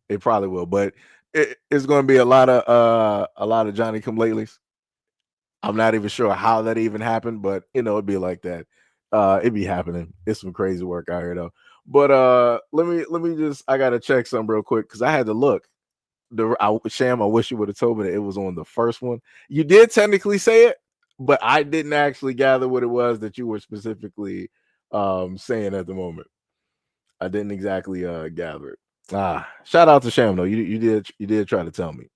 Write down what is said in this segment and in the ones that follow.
It probably will, but it's going to be a lot of Johnny Come Latelys. I'm not even sure how that even happened, but it'd be like that. It'd be happening. It's some crazy work out here though. But let me just I gotta check something real quick because I had to look. Sham, I wish you would have told me that it was on the first one. You did technically say it, but I didn't actually gather what it was that you were specifically saying at the moment. I didn't exactly gather it. Shout out to Sham though. You did try to tell me.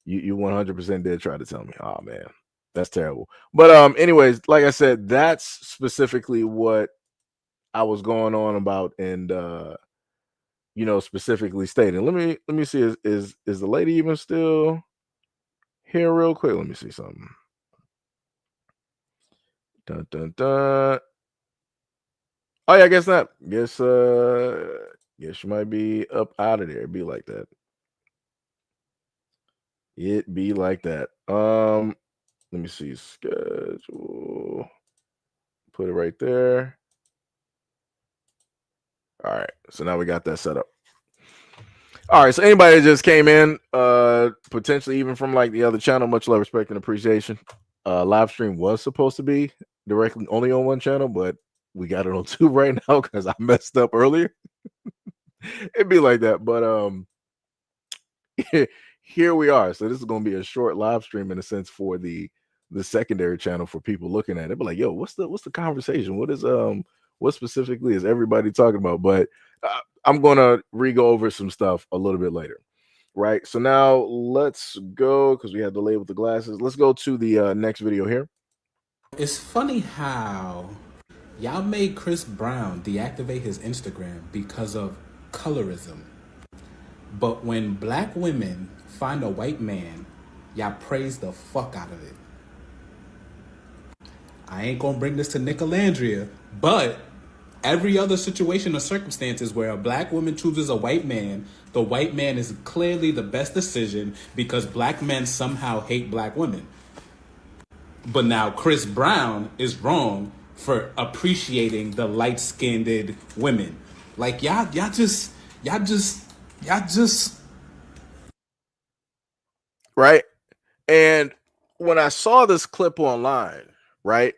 You 100% did try to tell me. Oh man, that's terrible. But anyways, like I said, that's specifically what I was going on about, and specifically stating. Let me see. Is the lady even still here? Real quick, let me see something. Dun dun dun. Oh yeah, I guess not. Guess you might be up out of there. It'd be like that. It be like that. Let me see schedule. Put it right there. All right. So now we got that set up. All right. So anybody that just came in, potentially even from like the other channel, much love, respect, and appreciation. Live stream was supposed to be directly only on one channel, but we got it on two right now because I messed up earlier. It'd be like that. But here we are. So this is gonna be a short live stream in a sense for the secondary channel for people looking at it. But like, yo, what's the conversation? What specifically is everybody talking about? But I'm gonna re-go over some stuff a little bit later. Right. So now let's go because we had the lady with the glasses. Let's go to the next video here. It's funny how y'all made Chris Brown deactivate his Instagram because of colorism. But when black women find a white man, y'all praise the fuck out of it. I ain't gonna bring this to Nicolandria, but every other situation or circumstances where a black woman chooses a white man, the white man is clearly the best decision because black men somehow hate black women. But now Chris Brown is wrong for appreciating the light-skinned women. Like y'all just Right. And when I saw this clip online, right,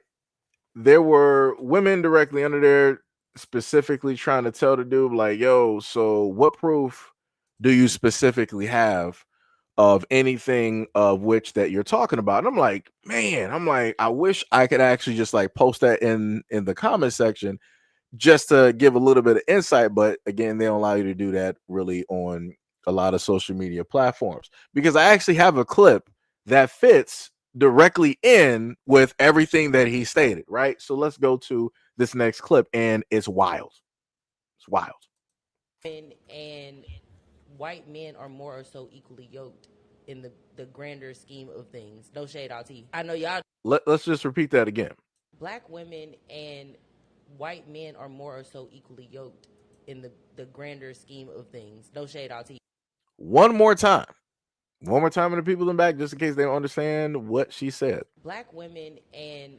there were women directly under there specifically trying to tell the dude, like, yo, so what proof do you specifically have of anything of which that you're talking about? And I'm like, man, I wish I could actually just like post that in the comment section just to give a little bit of insight. But again, they don't allow you to do that really on a lot of social media platforms because I actually have a clip that fits directly in with everything that he stated, right? So let's go to this next clip, and it's wild. It's wild. And white men are more or so equally yoked in the grander scheme of things. No shade, LT. I know y'all. Let's just repeat that again. Black women and white men are more or so equally yoked in the grander scheme of things. No shade, LT. One more time. One more time in the people in the back, just in case they don't understand what she said. Black women and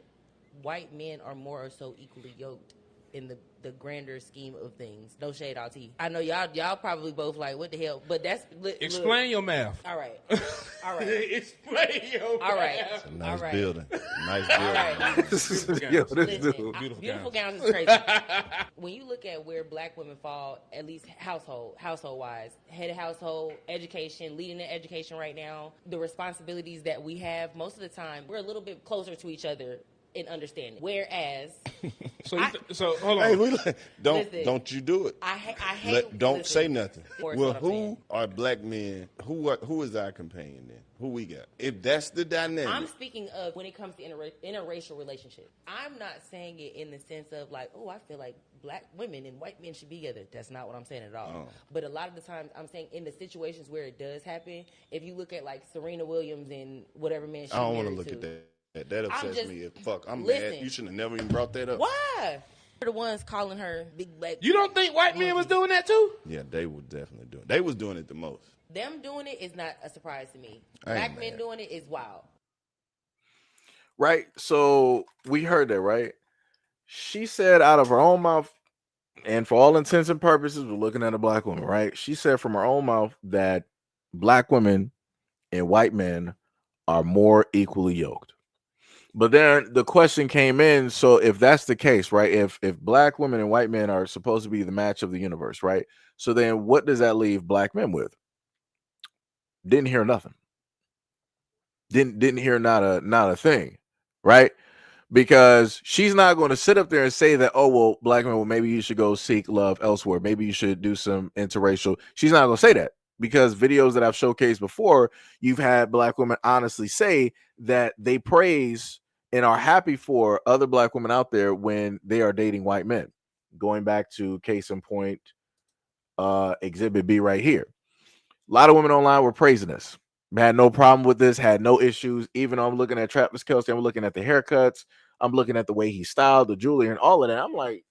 white men are more or so equally yoked in the grander scheme of things. No shade, LT. I know y'all probably both like, what the hell? But that's explain your math. All right. Explain your math. All right. It's a nice building. Nice building. Yo, this Listen, dude. beautiful gowns is crazy. When you look at where black women fall, at least household wise, head of household, education, leading the education right now, the responsibilities that we have, most of the time, we're a little bit closer to each other in understanding. Whereas, so hold on. Hey, don't you do it? I hate. Don't say nothing. Well, who are black men? Who is our companion then? Who we got? If that's the dynamic, I'm speaking of when it comes to interracial relationships. I'm not saying it in the sense of like, oh, I feel like black women and white men should be together. That's not what I'm saying at all. Oh. But a lot of the times, I'm saying in the situations where it does happen, if you look at like Serena Williams and whatever man she I don't want to look at that. That upsets me. I'm listen, mad. You should have never even brought that up. Why? They're the ones calling her big black. You don't think white men was doing that too? Yeah, they were definitely doing it. They was doing it the most. Them doing it is not a surprise to me. Black men doing it is wild. Right? So we heard that, right? She said out of her own mouth, And for all intents and purposes, we're looking at a black woman, right? She said from her own mouth that black women and white men are more equally yoked. But then the question came in, so if that's the case, right? If black women and white men are supposed to be the match of the universe, right? So then what does that leave black men with? Didn't hear nothing. Didn't hear not a thing, right? Because she's not going to sit up there and say that, oh well, black men, well, maybe you should go seek love elsewhere. Maybe you should do some interracial. She's not going to say that because videos that I've showcased before, you've had black women honestly say that they praise and are happy for other black women out there when they are dating white men. Going back to case in point, exhibit B right here. A lot of women online were praising this. Had no problem with this, had no issues. Even though I'm looking at Travis Kelce, I'm looking at the haircuts, I'm looking at the way he styled, the jewelry, and all of that. I'm like,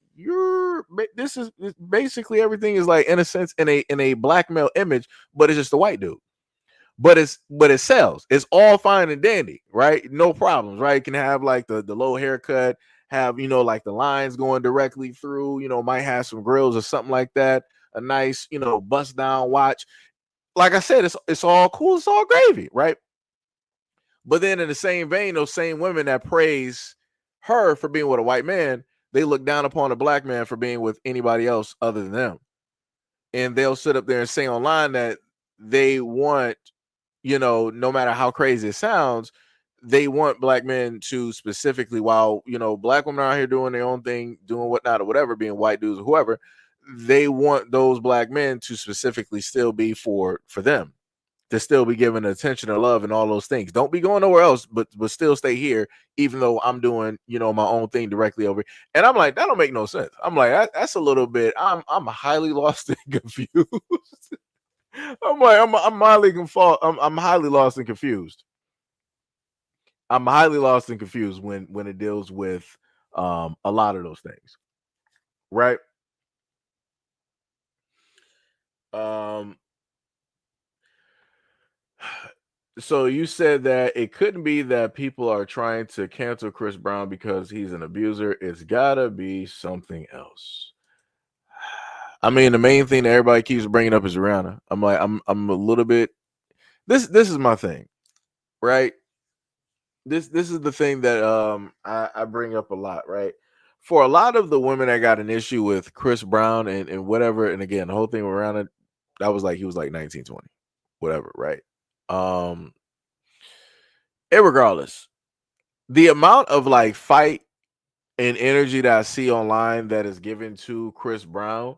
this is basically everything is like in a sense in a black male image, but it's just a white dude. But it sells. It's all fine and dandy, right? No problems, right? You can have like the low haircut, have like the lines going directly through, might have some grills or something like that. A nice, bust down watch. Like I said, it's all cool, it's all gravy, right? But then in the same vein, those same women that praise her for being with a white man, they look down upon a black man for being with anybody else other than them. And they'll sit up there and say online that they want, no matter how crazy it sounds, they want black men to specifically, while, black women are out here doing their own thing, doing whatnot or whatever, being white dudes or whoever, they want those black men to specifically still be for them, to still be given attention or love and all those things. Don't be going nowhere else, but still stay here, even though I'm doing, my own thing directly over. And I'm like, that don't make no sense. I'm like, that's a little bit. I'm highly lost and confused. I'm like, I'm highly confused. I'm highly lost and confused. I'm highly lost and confused when it deals with a lot of those things, right? Um, So you said that it couldn't be that people are trying to cancel Chris Brown because he's an abuser. It's gotta be something else. I mean, the main thing that everybody keeps bringing up is Rihanna. I'm like, I'm a little bit. This is my thing, right? This is the thing that I bring up a lot, right? For a lot of the women that got an issue with Chris Brown and whatever, and again, the whole thing around it, that was like he was like 19, 20, whatever, right? Um, Irregardless, the amount of like fight and energy that I see online that is given to Chris Brown,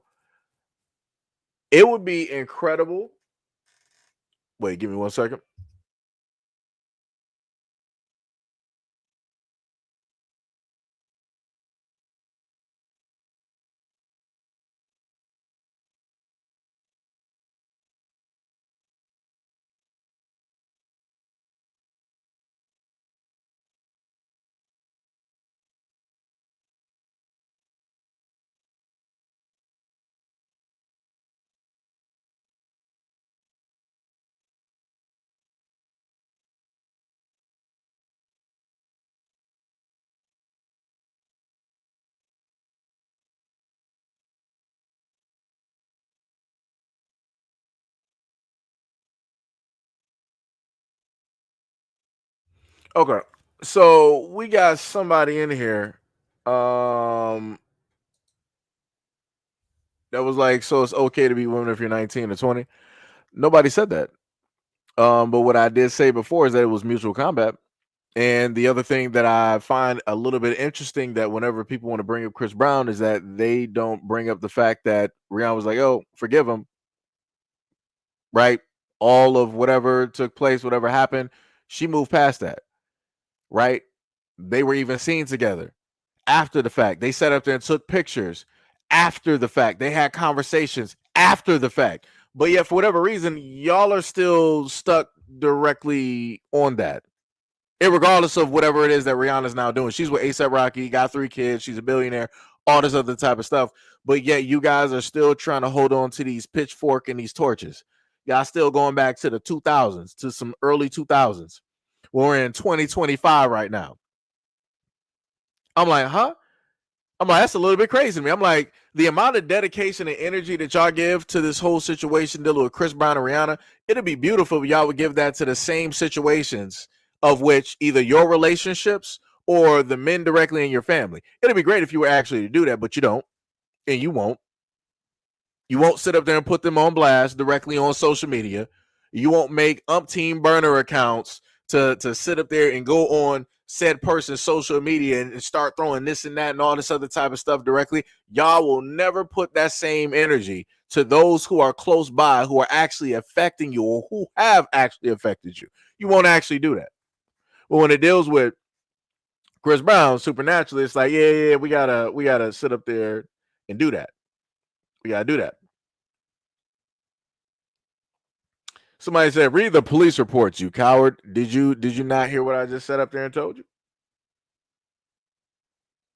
it would be incredible. Wait, give me 1 second. Okay, so we got somebody in here um that was like, so it's okay to be women if you're 19 or 20. Nobody said that. But what I did say before is that it was mutual combat. And the other thing that I find a little bit interesting, that whenever people want to bring up Chris Brown, is that they don't bring up the fact that Rihanna was like, oh, forgive him, right? All of whatever took place, whatever happened, she moved past that, right? They were even seen together after the fact. They sat up there and took pictures after the fact. They had conversations after the fact. But yet, for whatever reason, y'all are still stuck directly on that. Regardless of whatever it is that Rihanna's now doing. She's with ASAP Rocky, got 3 kids, she's a billionaire, all this other type of stuff. But yet you guys are still trying to hold on to these pitchfork and these torches. Y'all still going back to the 2000s, to some early 2000s. We're in 2025 right now. I'm like, huh? I'm like, that's a little bit crazy to me. I'm like, the amount of dedication and energy that y'all give to this whole situation dealing with Chris Brown and Rihanna, it'd be beautiful if y'all would give that to the same situations of which either your relationships or the men directly in your family. It'd be great if you were actually to do that, but you don't, and you won't. You won't sit up there and put them on blast directly on social media. You won't make umpteen burner accounts to sit up there and go on said person's social media and start throwing this and that and all this other type of stuff directly. Y'all will never put that same energy to those who are close by, who are actually affecting you or who have actually affected you. You won't actually do that. But when it deals with Chris Brown, supernaturally, it's like, yeah, we gotta sit up there and do that. We gotta do that. Somebody said, read the police reports, you coward. Did you not hear what I just said up there and told you?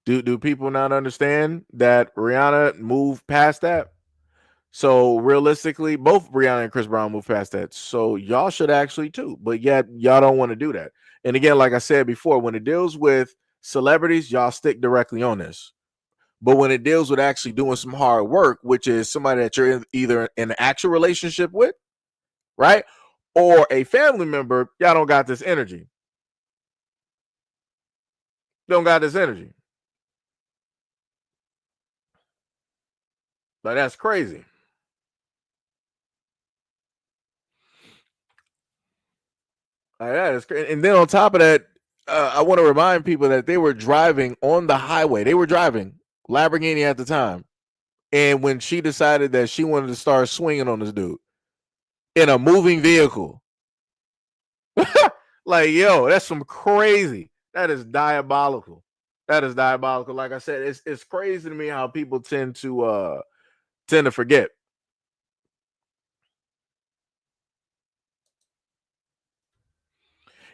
Do people not understand that Rihanna moved past that? So realistically, both Rihanna and Chris Brown moved past that. So y'all should actually too, but yet y'all don't want to do that. And again, like I said before, when it deals with celebrities, y'all stick directly on this. But when it deals with actually doing some hard work, which is somebody that you're either in an actual relationship with, right? Or a family member, y'all don't got this energy. Don't got this energy. Like, that's crazy. Like, that is crazy. And then on top of that, I want to remind people that they were driving on the highway. They were driving Lamborghini at the time. And when she decided that she wanted to start swinging on this dude in a moving vehicle, like, yo, that's some crazy. That is diabolical. That is diabolical. Like I said, it's crazy to me how people tend to forget.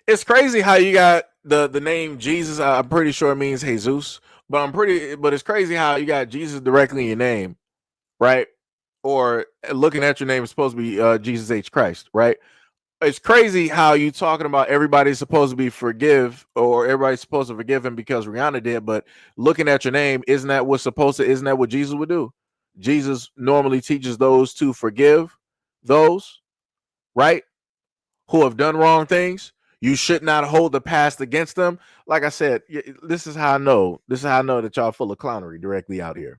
It's crazy how you got the name Jesus. I'm pretty sure it means Jesus, but it's crazy how you got Jesus directly in your name, right? Or looking at your name is supposed to be Jesus H Christ, right? It's crazy how you talking about everybody's supposed to be forgive or everybody's supposed to forgive him because Rihanna did, but looking at your name, isn't that what Jesus would do? Jesus normally teaches those to forgive those, right? Who have done wrong things. You should not hold the past against them. Like I said, this is how I know. This is how I know that y'all full of clownery directly out here.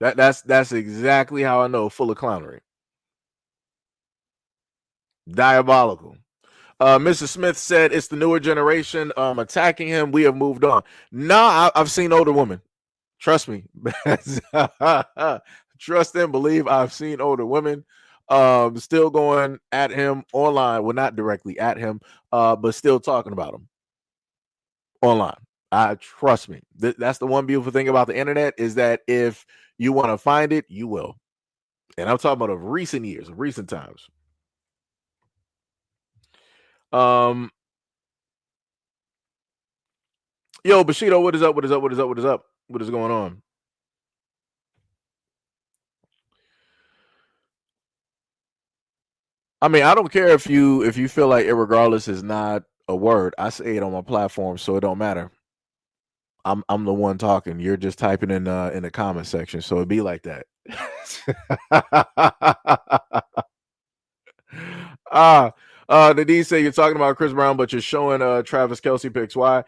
That's exactly how I know, full of clownery. Diabolical. Mrs. Smith said it's the newer generation attacking him. We have moved on. Nah, I've seen older women. Trust me. Trust and believe I've seen older women still going at him online. Well, not directly at him, but still talking about him online. Trust me. That's the one beautiful thing about the internet is that if you want to find it, you will. And I'm talking about of recent years, of recent times. Yo, Bushido, what is up? What is up? What is up? What is up? What is going on? I mean, I don't care if you feel like irregardless is not a word. I say it on my platform, so it don't matter. I'm the one talking. You're just typing in the comment section, so it'd be like that. The D say you're talking about Chris Brown, but you're showing Travis Kelce pics. Why?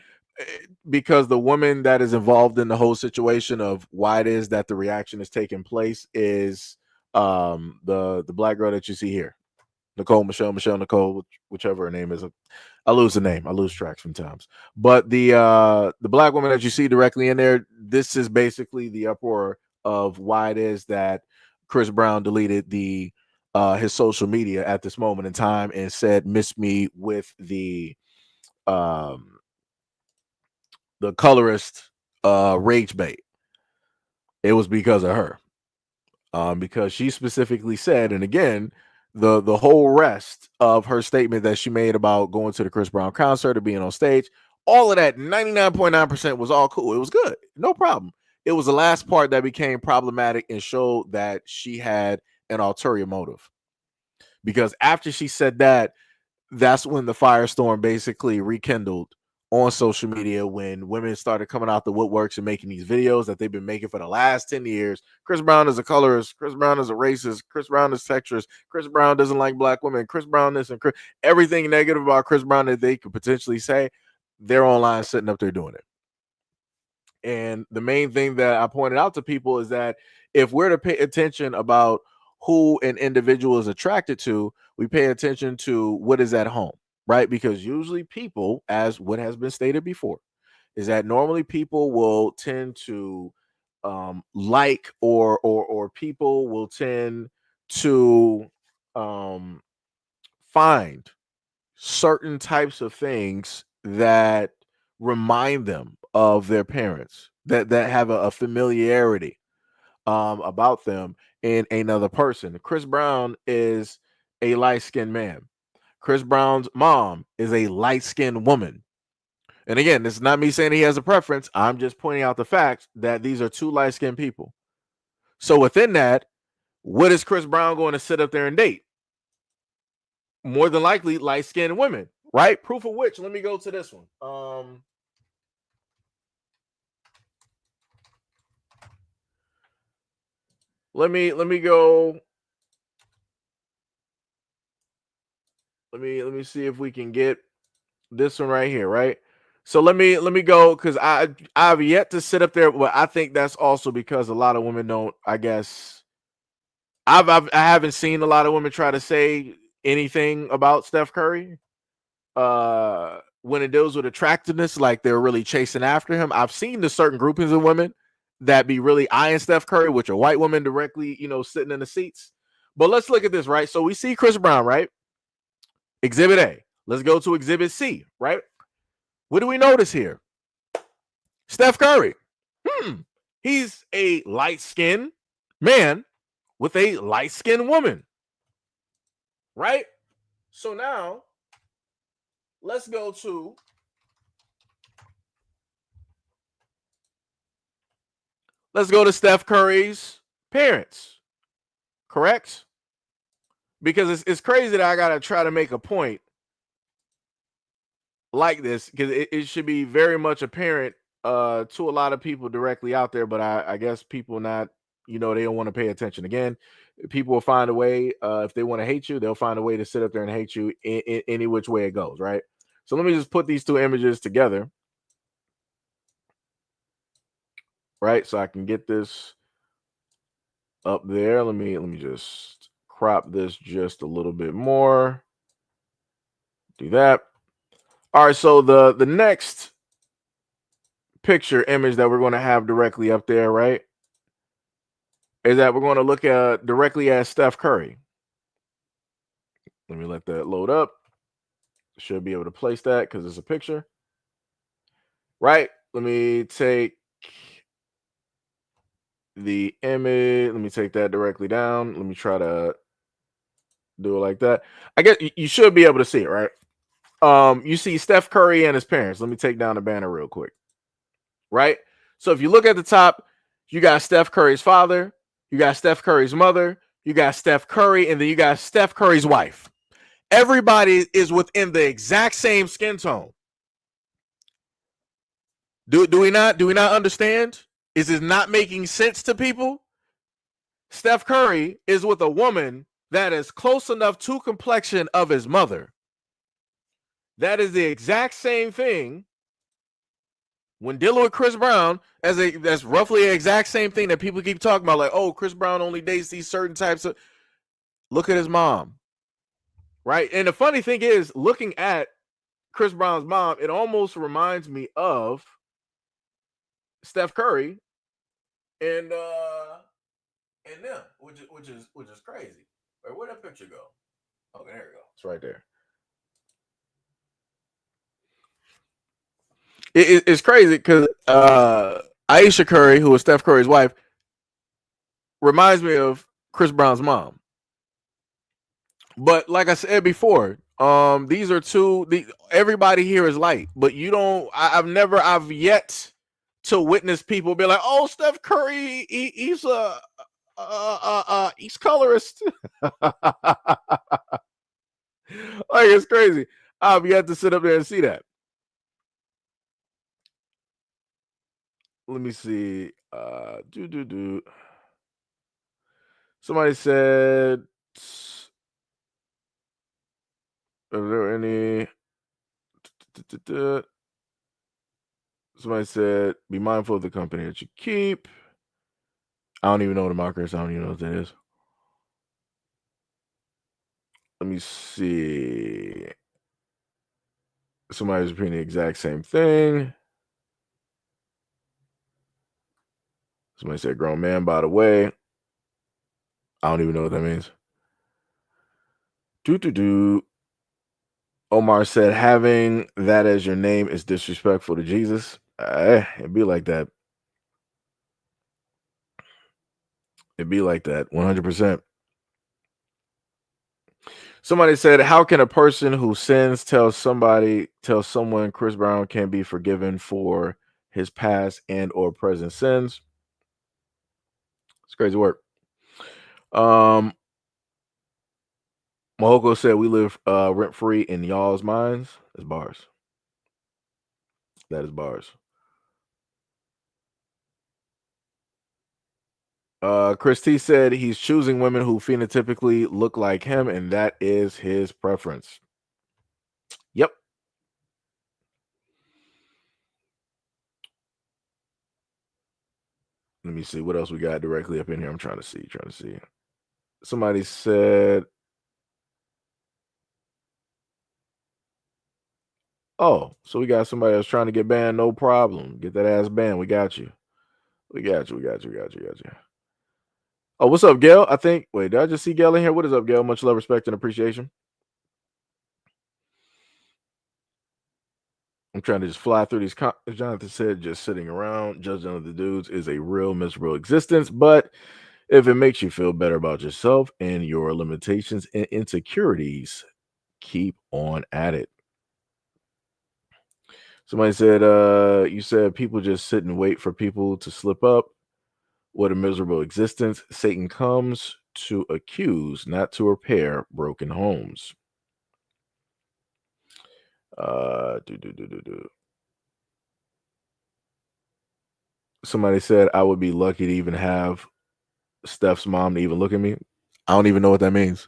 Because the woman that is involved in the whole situation of why it is that the reaction is taking place is the black girl that you see here. Michelle, whichever her name is. I lose the name. I lose track sometimes. But the black woman that you see directly in there, this is basically the uproar of why it is that Chris Brown deleted his social media at this moment in time and said miss me with the colorist rage bait. It was because of her. Because she specifically said, and again, the whole rest of her statement that she made about going to the Chris Brown concert or being on stage, all of that 99.9% was all cool. It was good. No problem. It was the last part that became problematic and showed that she had an ulterior motive. Because after she said that, that's when the firestorm basically rekindled on social media when women started coming out the woodworks and making these videos that they've been making for the last 10 years. Chris Brown is a colorist. Chris Brown is a racist. Chris Brown is sexist. Chris Brown doesn't like black women. Chris Brown this and everything negative about Chris Brown that they could potentially say, they're online sitting up there doing it. And the main thing that I pointed out to people is that if we're to pay attention about who an individual is attracted to, we pay attention to what is at home, right? Because usually people, as what has been stated before, is that normally people will tend to like or people will tend to find certain types of things that remind them of their parents, that have a familiarity about them in another person. Chris Brown is a light-skinned man. Chris Brown's mom is a light-skinned woman. And again, this is not me saying he has a preference. I'm just pointing out the fact that these are two light-skinned people. So within that, what is Chris Brown going to sit up there and date? More than likely light-skinned women, right? Proof of which, let me go to this one. Let me go. Let me see if we can get this one right here, right? So let me go, because I've yet to sit up there, but I think that's also because a lot of women don't, I guess. I haven't seen a lot of women try to say anything about Steph Curry. When it deals with attractiveness, like they're really chasing after him. I've seen the certain groupings of women that be really eyeing Steph Curry, which are white women directly, sitting in the seats. But let's look at this, right? So we see Chris Brown, right? Exhibit A. Let's go to Exhibit C, right? What do we notice here? Steph Curry. He's a light-skinned man with a light-skinned woman, right? So now, let's go to Steph Curry's parents, correct? Because it's crazy that I gotta try to make a point like this, because it should be very much apparent to a lot of people directly out there, but I guess people not, they don't want to pay attention. Again, people will find a way. If they want to hate you, they'll find a way to sit up there and hate you in any which way it goes, right? So let me just put these two images together, right? So I can get this up there. Let me just crop this just a little bit more. Do that. All right, so the next picture image that we're going to have directly up there, right, is that we're going to look at directly at Steph Curry. Let me let that load up. Should be able to place that because it's a picture, right? Let me take the image. Let me take that directly down. Let me try to do it like that. I guess you should be able to see it, right? You see Steph Curry and his parents. Let me take down the banner real quick, right? So if you look at the top, you got Steph Curry's father, you got Steph Curry's mother, you got Steph Curry, and then you got Steph Curry's wife. Everybody is within the exact same skin tone. Do we not understand? Is this not making sense to people? Steph Curry is with a woman that is close enough to complexion of his mother. That is the exact same thing when dealing with Chris Brown, that's roughly the exact same thing that people keep talking about, like, oh, Chris Brown only dates these certain types of. Look at his mom, right? And the funny thing is, looking at Chris Brown's mom, it almost reminds me of Steph Curry and them, which is crazy. Wait, where'd that picture go? Oh, there we go. It's right there. It's crazy because Aisha Curry, who was Steph Curry's wife, reminds me of Chris Brown's mom. But like I said before, these are everybody here is light, but you don't. I've yet to witness people be like, "Oh, Steph Curry, he's colorist." Like, it's crazy. I've yet to sit up there and see that. Let me see. Somebody said, are there any? Somebody said, be mindful of the company that you keep. I don't even know what a marker is. I don't even know what that is. Let me see. Somebody's repeating the exact same thing. Somebody said, grown man, by the way. I don't even know what that means. Omar said, having that as your name is disrespectful to Jesus. It'd be like that. It'd be like that, 100%. Somebody said, how can a person who sins tell someone Chris Brown can be forgiven for his past and or present sins? It's crazy work. Mahoko said, we live rent free in y'all's minds. That's bars. That is bars. Chris T said he's choosing women who phenotypically look like him, and that is his preference. Yep. Let me see what else we got directly up in here. I'm trying to see. Somebody said, oh, so we got somebody that's trying to get banned. No problem. Get that ass banned. We got you. We got you. Oh, what's up, Gail? Wait, did I just see Gail in here? What is up, Gail? Much love, respect, and appreciation. I'm trying to just fly through these comments. Jonathan said, just sitting around judging other dudes is a real miserable existence. But if it makes you feel better about yourself and your limitations and insecurities, keep on at it. Somebody said, you said people just sit and wait for people to slip up. What a miserable existence. Satan comes to accuse, not to repair broken homes. Somebody said I would be lucky to even have Steph's mom to even look at me. I don't even know what that means.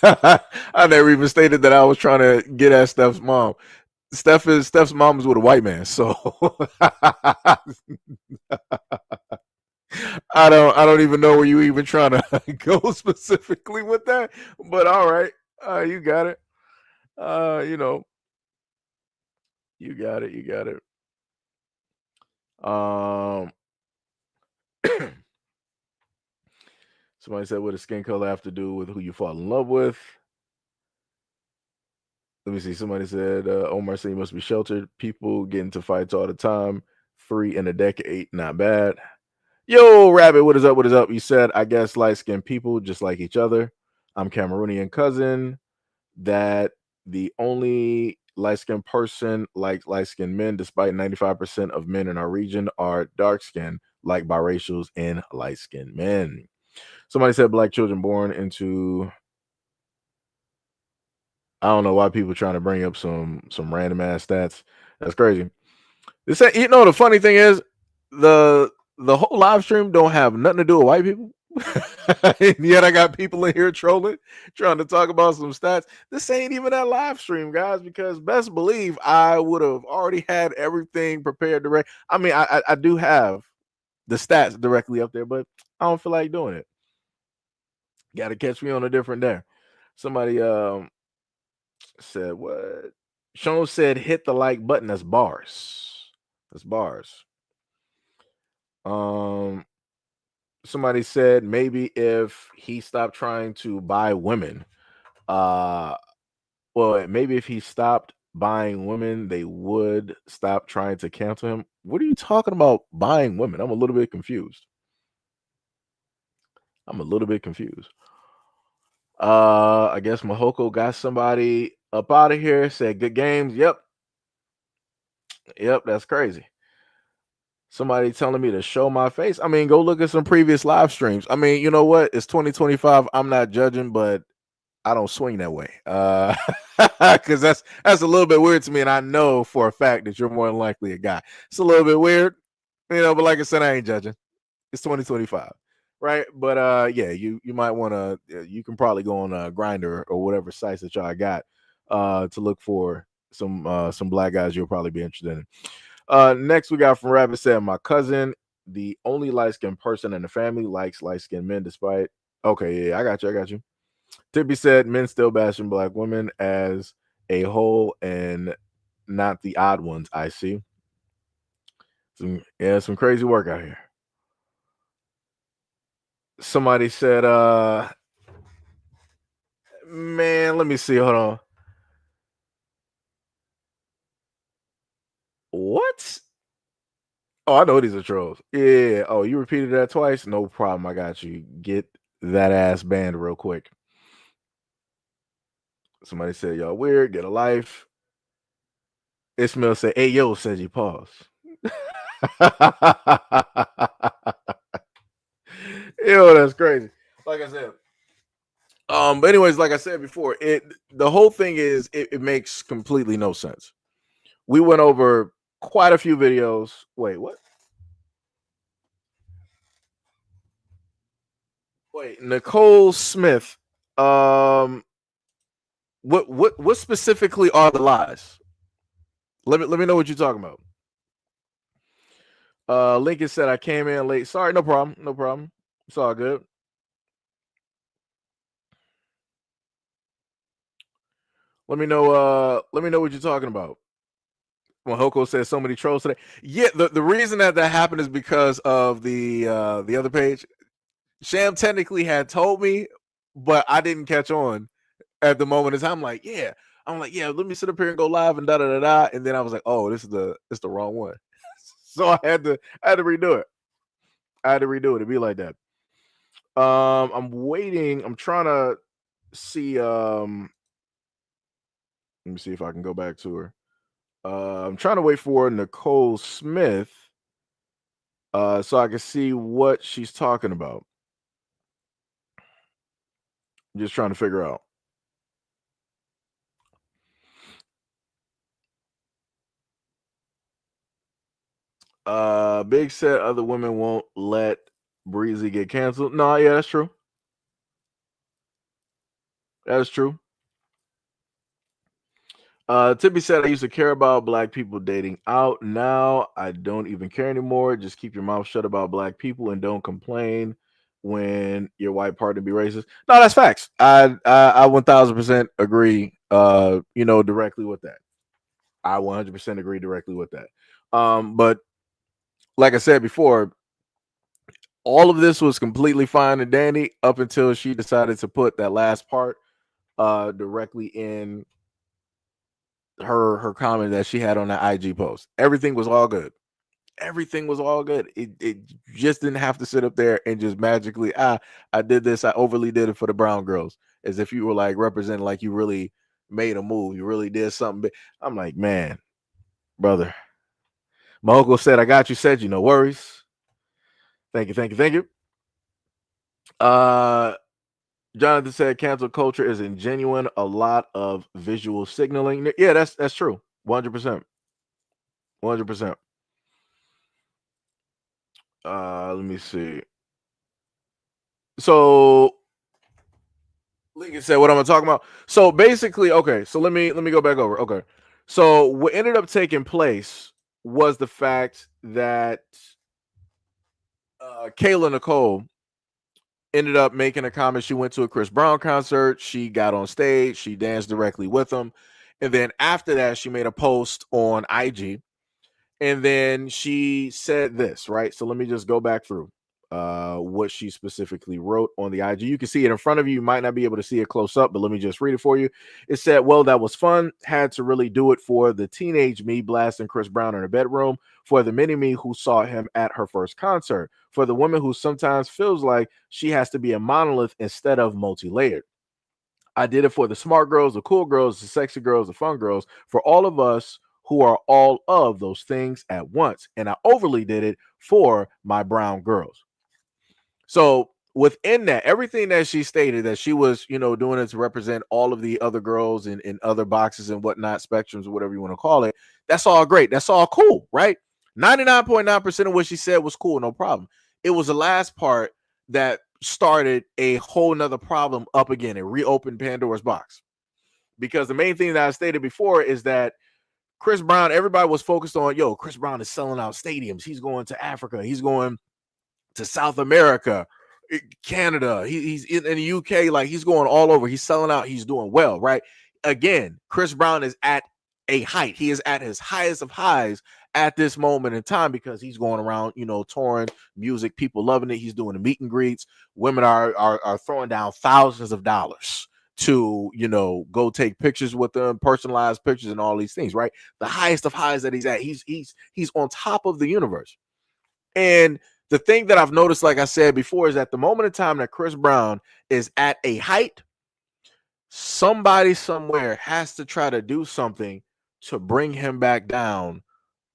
I never even stated that I was trying to get at Steph's mom. Steph's mom is with a white man, so I don't even know where you even trying to go specifically with that. But all right, you got it. You got it. Somebody said, what does skin color have to do with who you fall in love with? Let me see. Somebody said, Omar said you must be sheltered. People get into fights all the time. 3 in a decade, not bad. Yo, Rabbit, what is up? What is up? You said, I guess light-skinned people just like each other. I'm Cameroonian cousin. That the only light-skinned person like light-skinned men, despite 95% of men in our region are dark-skinned, like biracials and light-skinned men. Somebody said black children born into, I don't know why people trying to bring up some random ass stats. That's crazy. This, the funny thing is, the whole live stream don't have nothing to do with white people. And yet I got people in here trolling, trying to talk about some stats. This ain't even that live stream, guys, because best believe I would have already had everything prepared direct. I mean, I do have the stats directly up there, but I don't feel like doing it. Got to catch me on a different day. Somebody said what? Sean said hit the like button. That's bars. Somebody said maybe if he stopped trying to buy women, maybe if he stopped buying women, they would stop trying to cancel him. What are you talking about buying women? I'm a little bit confused. I guess Mahoko got somebody up out of here. Said good games. Yep, that's crazy. Somebody telling me to show my face. I mean, go look at some previous live streams. I mean, you know what? It's 2025. I'm not judging, but I don't swing that way. Because that's a little bit weird to me, and I know for a fact that you're more than likely a guy. It's a little bit weird. But like I said, I ain't judging. It's 2025, right? But yeah, you might want to. You can probably go on Grinder or whatever sites that y'all got to look for some black guys you'll probably be interested in. Next we got from Rabbit said, my cousin, the only light skinned person in the family, likes light skinned men despite. Okay, yeah, I got you. Tippy said, men still bashing black women as a whole and not the odd ones. I see. Some crazy work out here. Somebody said, man, let me see. Hold on. What? Oh, I know these are trolls. Yeah. Oh, you repeated that twice? No problem. I got you. Get that ass banned real quick. Somebody said, y'all weird. Get a life. Ismail said, hey, yo, said you pause. Yo, that's crazy. Like I said. But anyways, like I said before, the whole thing is it makes completely no sense. We went over quite a few videos. Wait, what? Wait, Nicole Smith. What specifically are the lies? Let me know what you're talking about. Lincoln said I came in late. Sorry, no problem. It's all good. Let me know what you're talking about. When Hoko says so many trolls today. Yeah, the reason that happened is because of the other page. Sham technically had told me, but I didn't catch on at the moment. I'm like, yeah, let me sit up here and go live and da da da da. And then I was like, oh, this is the wrong one. So I had to redo it. It'd be like that. I'm waiting. I'm trying to see. Let me see if I can go back to her. I'm trying to wait for Nicole Smith, so I can see what she's talking about. I'm just trying to figure out. Big said other women won't let Breezy get canceled. No, yeah, that's true. That's true. Tippy said I used to care about black people dating out. Now I don't even care anymore. Just keep your mouth shut about black people and don't complain when your white partner be racist. No, that's facts. I 1000% agree. Directly with that. I 100% agree directly with that. But like I said before, all of this was completely fine and dandy up until she decided to put that last part directly in her comment that she had on the IG post. Everything was all good. It just didn't have to sit up there and just magically, I did this. I overly did it for the brown girls, as if you were like representing, like you really made a move. You really did something big. I'm like, man, brother. My uncle said, I got you, said you, no worries. Thank you. Jonathan said cancel culture is ingenuine, a lot of visual signaling. Yeah, that's true. 100%. 100%. Let me see. So Lincoln said what I'm gonna talk about. So basically, okay, so let me go back over. Okay. So what ended up taking place was the fact that Kayla Nicole ended up making a comment. She went to a Chris Brown concert. She got on stage. She danced directly with him. And then after that, she made a post on IG. And then she said this, right? So let me just go back through what she specifically wrote on the IG. You can see it in front of you. You might not be able to see it close up, but let me just read it for you. It said, well, that was fun. Had to really do it for the teenage me blasting Chris Brown in her bedroom, for the mini me who saw him at her first concert, for the woman who sometimes feels like she has to be a monolith instead of multi-layered. I did it for the smart girls, the cool girls, the sexy girls, the fun girls, for all of us who are all of those things at once. And I overly did it for my brown girls. So within that, everything that she stated that she was, doing it to represent all of the other girls in other boxes and whatnot, spectrums or whatever you want to call it, that's all great. That's all cool, right? 99.9% of what she said was cool, no problem. It was the last part that started a whole nother problem up again. It reopened Pandora's box. Because the main thing that I stated before is that Chris Brown, everybody was focused on, Chris Brown is selling out stadiums. He's going to Africa. He's going to South America, Canada. He's in the UK. Like, he's going all over. He's selling out. He's doing well, right? Again, Chris Brown is at a height. He is at his highest of highs at this moment in time because he's going around, touring music. People loving it. He's doing the meet and greets. Women are throwing down thousands of dollars to, go take pictures with them, personalized pictures and all these things, right? The highest of highs that he's at. He's on top of the universe. And the thing that I've noticed, like I said before, is at the moment in time that Chris Brown is at a height, somebody somewhere has to try to do something to bring him back down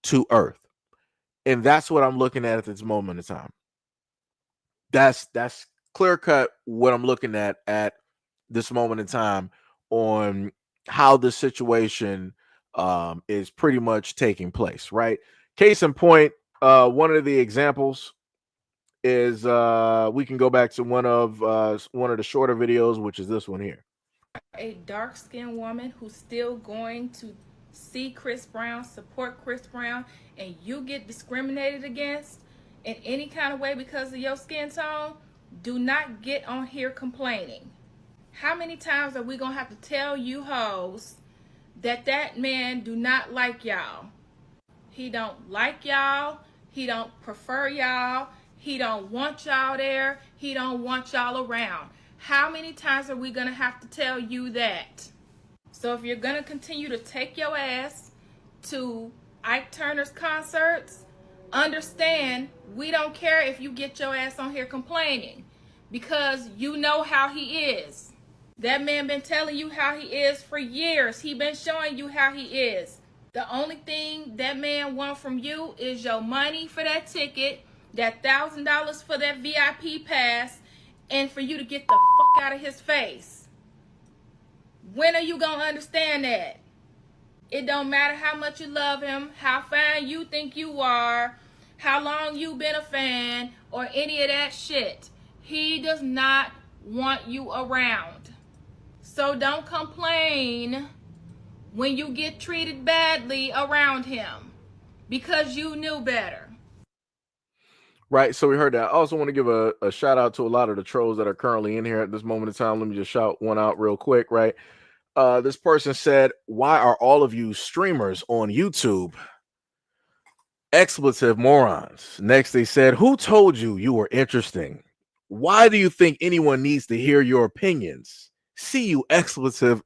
to earth. And that's what I'm looking at this moment in time. That's clear cut what I'm looking at this moment in time on how the situation is pretty much taking place, right? Case in point, one of the examples is we can go back to one of the shorter videos, which is this one here. A dark-skinned woman who's still going to see Chris Brown, support Chris Brown, and you get discriminated against in any kind of way because of your skin tone, do not get on here complaining. How many times are we gonna have to tell you hoes that man do not like y'all? He don't like y'all. He don't prefer y'all. He don't want y'all there. He don't want y'all around. How many times are we gonna have to tell you that? So if you're gonna continue to take your ass to Ike Turner's concerts, understand we don't care if you get your ass on here complaining, because you know how he is. That man been telling you how he is for years. He been showing you how he is. The only thing that man wants from you is your money for that ticket, that $1,000 for that VIP pass, and for you to get the fuck out of his face. When are you gonna understand that? It don't matter how much you love him, how fine you think you are, how long you been a fan, or any of that shit. He does not want you around. So don't complain when you get treated badly around him, because you knew better. Right, so we heard that. I also want to give a shout out to a lot of the trolls that are currently in here at this moment in time. Let me just shout one out real quick, right? This person said, "Why are all of you streamers on YouTube expletive morons?" Next, they said, "Who told you you were interesting? Why do you think anyone needs to hear your opinions? See you expletive."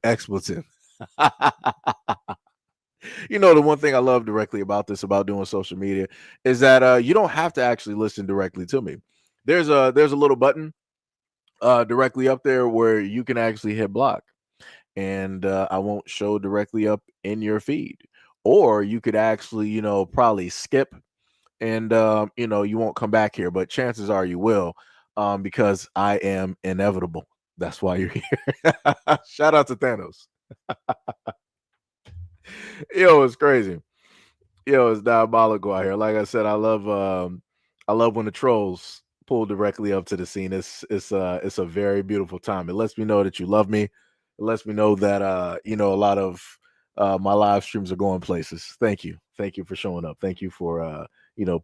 The one thing I love directly about doing social media is that you don't have to actually listen directly to me. There's a little button directly up there where you can actually hit block, and I won't show directly up in your feed. Or you could actually, probably skip, and you won't come back here, but chances are you will, because I am inevitable. That's why you're here. Shout out to Thanos. It's crazy. It's diabolical out here. Like I said, I love when the trolls pull directly up to the scene. It's a very beautiful time. It lets me know that you love me. It lets me know that a lot of my live streams are going places. Thank you for showing up. Thank you for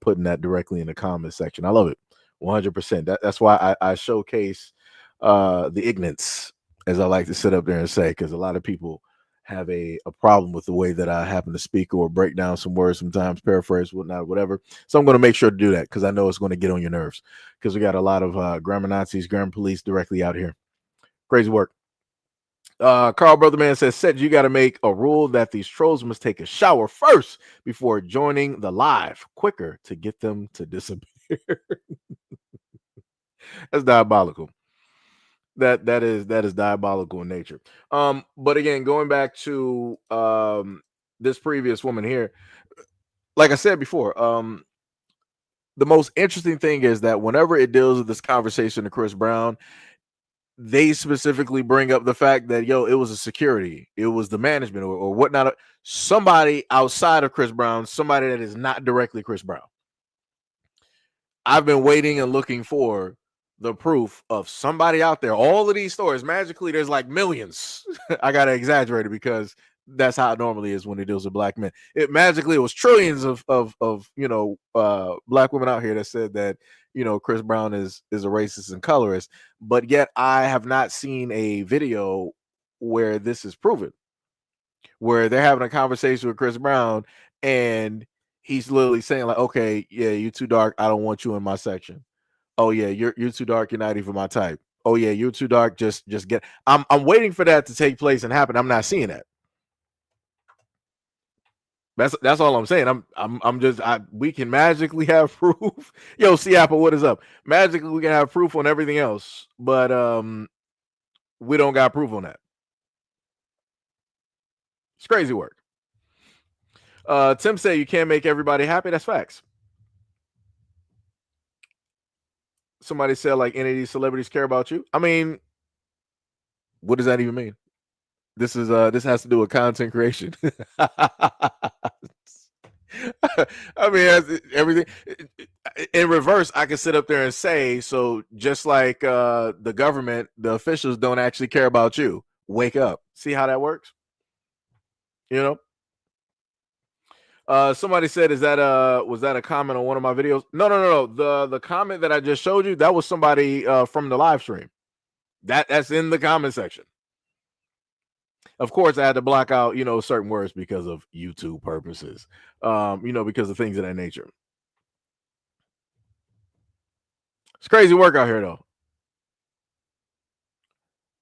putting that directly in the comment section. I love it 100%. That's why I showcase the ignorance, as I like to sit up there and say, because a lot of people have a problem with the way that I happen to speak or break down some words sometimes, paraphrase, whatnot, whatever. So I'm going to make sure to do that, because I know it's going to get on your nerves, because we got a lot of grammar Nazis, grammar police directly out here. Crazy work. Carl Brotherman says, "Said you got to make a rule that these trolls must take a shower first before joining the live, quicker to get them to disappear." That's diabolical. That is diabolical in nature. But again, going back to this previous woman here, like I said before, the most interesting thing is that whenever it deals with this conversation to Chris Brown, they specifically bring up the fact that it was a security, it was the management or whatnot, somebody outside of Chris Brown, somebody that is not directly Chris Brown. I've been waiting and looking for the proof of somebody out there. All of these stories, magically, there's like millions. I gotta exaggerate it because that's how it normally is when it deals with black men. It magically was trillions of black women out here that said that Chris Brown is a racist and colorist, but yet I have not seen a video where this is proven, where they're having a conversation with Chris Brown and he's literally saying like, okay, yeah, you too dark, I don't want you in my section. Oh yeah, you're too dark, you're not even my type. Oh yeah, you're too dark, just get. I'm waiting for that to take place and happen. I'm not seeing that. That's all I'm saying. I'm just we can magically have proof. Yo, see Apple, what is up? Magically we can have proof on everything else, but we don't got proof on that. It's crazy work. Tim said you can't make everybody happy. That's facts. Somebody said like any of these celebrities care about you. I mean, what does that even mean? This has to do with content creation. I mean, everything in reverse. I can sit up there and say, so just like the government, the officials don't actually care about you. Wake up. See how that works? Somebody said, was that a comment on one of my videos? No. The comment that I just showed you, that was somebody from the live stream. That's in the comment section. Of course, I had to block out, certain words because of YouTube purposes, because of things of that nature. It's crazy work out here, though.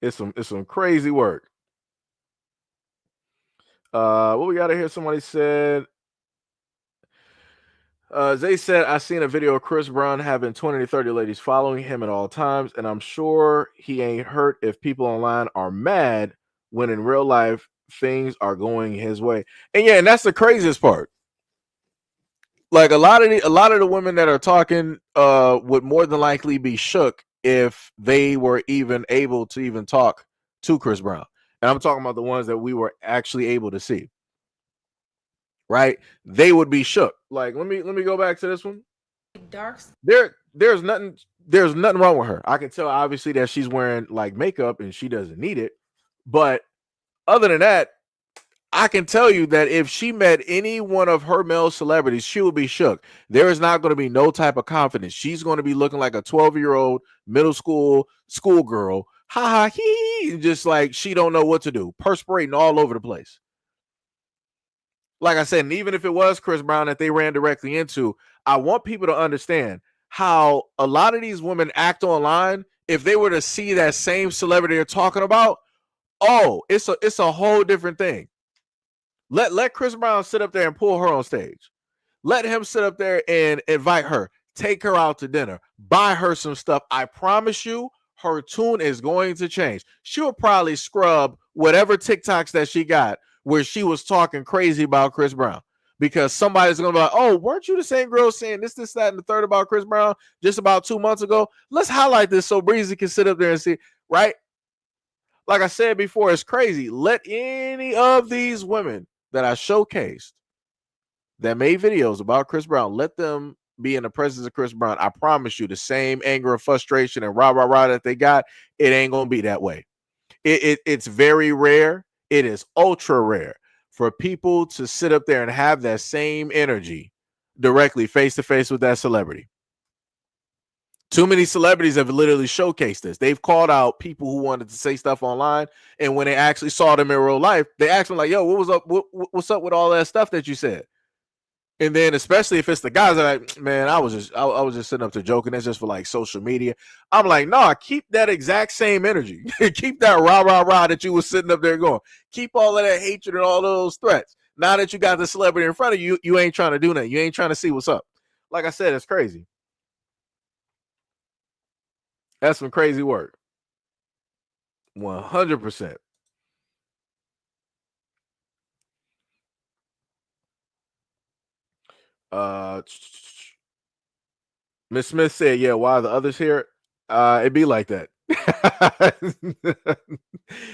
It's some crazy work. What we got here? Somebody said, Zay said, I seen a video of Chris Brown having 20 to 30 ladies following him at all times, and I'm sure he ain't hurt if people online are mad when in real life things are going his way. And yeah, and that's the craziest part. Like a lot of the women that are talking would more than likely be shook if they were even able to even talk to Chris Brown. And I'm talking about the ones that we were actually able to see. Right? They would be shook. Like, let me go back to this one. There's nothing wrong with her. I can tell obviously that she's wearing like makeup and she doesn't need it. But other than that, I can tell you that if she met any one of her male celebrities, she would be shook. There is not going to be no type of confidence. She's going to be looking like a 12-year-old middle schoolgirl. Ha ha hee, just like she don't know what to do, perspirating all over the place. Like I said, and even if it was Chris Brown that they ran directly into, I want people to understand how a lot of these women act online. If they were to see that same celebrity they're talking about, oh, it's a whole different thing. Let Chris Brown sit up there and pull her on stage. Let him sit up there and invite her, take her out to dinner, buy her some stuff. I promise you, her tune is going to change. She'll probably scrub whatever TikToks that she got where she was talking crazy about Chris Brown, because somebody's going to be like, oh, weren't you the same girl saying this, that, and the third about Chris Brown just about 2 months ago? Let's highlight this so Breezy can sit up there and see, right? Like I said before, it's crazy. Let any of these women that I showcased that made videos about Chris Brown, let them be in the presence of Chris Brown. I promise you, the same anger and frustration and rah that they got, it ain't gonna be that way. It's very rare. It is ultra rare for people to sit up there and have that same energy directly face to face with that celebrity. Too many celebrities have literally showcased this. They've called out people who wanted to say stuff online, and when they actually saw them in real life, they asked them like, "Yo, what was up? What's up with all that stuff that you said?" And then, especially if it's the guys that are like, "Man, I was just sitting up there joking. That's just for like social media." I'm like, "No, keep that exact same energy. Keep that rah that you was sitting up there going. Keep all of that hatred and all those threats. Now that you got the celebrity in front of you, you ain't trying to do nothing. You ain't trying to see what's up." Like I said, it's crazy. That's some crazy work. 100%. Miss Smith said, yeah, why are the others here? It'd be like that.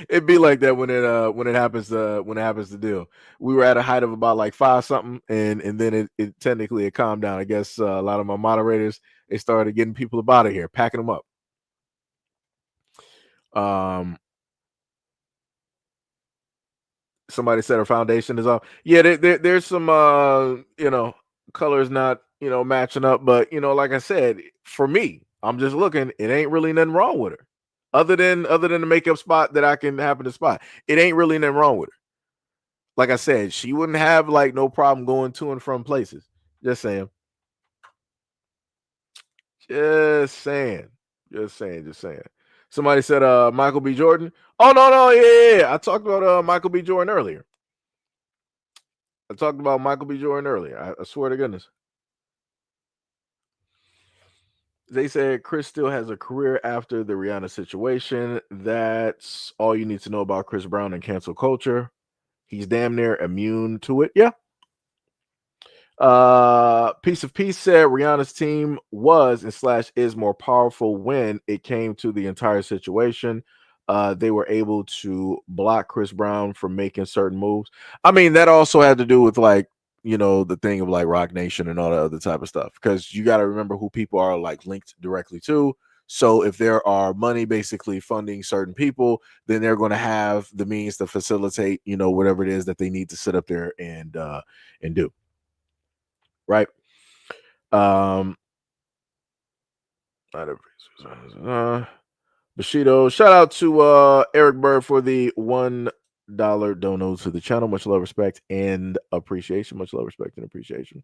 It'd be like that when it happens to deal. We were at a height of about like 5 something, and then it technically it calmed down. I guess a lot of my moderators, they started getting people up out of here, packing them up. Somebody said her foundation is off. Yeah, there's some colors not matching up, but like I said, for me, I'm just looking. It ain't really nothing wrong with her, other than the makeup spot that I can happen to spot. It ain't really nothing wrong with her. Like I said, she wouldn't have like no problem going to and from places. Just saying. Just saying. Just saying. Just saying. Somebody said Michael B. Jordan. Oh no, yeah. I talked about Michael B. Jordan earlier. I talked about Michael B. Jordan earlier. I swear to goodness. They said Chris still has a career after the Rihanna situation. That's all you need to know about Chris Brown and cancel culture. He's damn near immune to it. Yeah. Piece of Peace said Rihanna's team was and / is more powerful when it came to the entire situation. They were able to block Chris Brown from making certain moves. I mean, that also had to do with like, the thing of like Rock Nation and all that other type of stuff. Because you got to remember who people are like linked directly to. So if there are money basically funding certain people, then they're going to have the means to facilitate, whatever it is that they need to sit up there and do. Right. Bushido, shout out to Eric Bird for the $1 dono to the channel. Much love, respect, and appreciation. Much love, respect, and appreciation.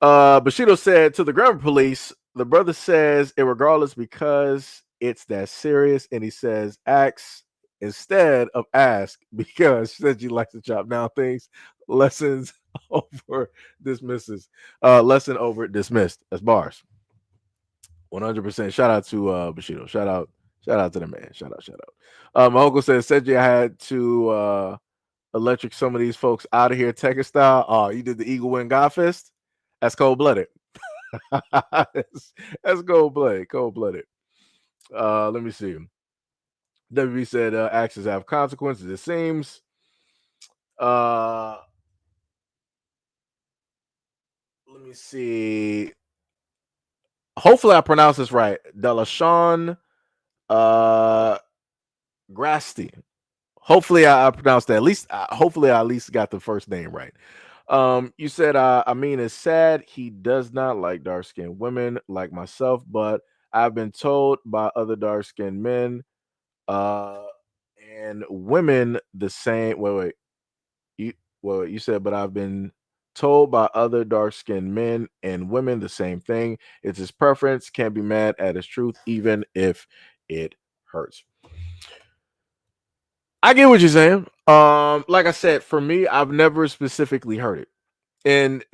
Bushido said to the grammar police, the brother says irregardless because it's that serious, and he says ask instead of ask because she said she likes to chop down things. Lessons over dismisses. Lesson over dismissed. That's bars. 100%. Shout out to Bushido. Shout out to the man. Shout out. My uncle said I had to electric some of these folks out of here, Tekken style. Oh, you did the Eagle Wing God Fist? That's cold-blooded. That's cold-blooded. Cold-blooded. Let me see. WB said actions have consequences, it seems. Let me see. Hopefully I pronounce this right. Delashawn Grasti. Hopefully I pronounced that. At least hopefully I at least got the first name right. You said I mean it's sad he does not like dark-skinned women like myself, but I've been told by other dark-skinned men and women the same. You said, but I've been told by other dark-skinned men and women the same thing. It's his preference. Can't be mad at his truth, even if it hurts. I get what you're saying. Like I said, for me, I've never specifically heard it. And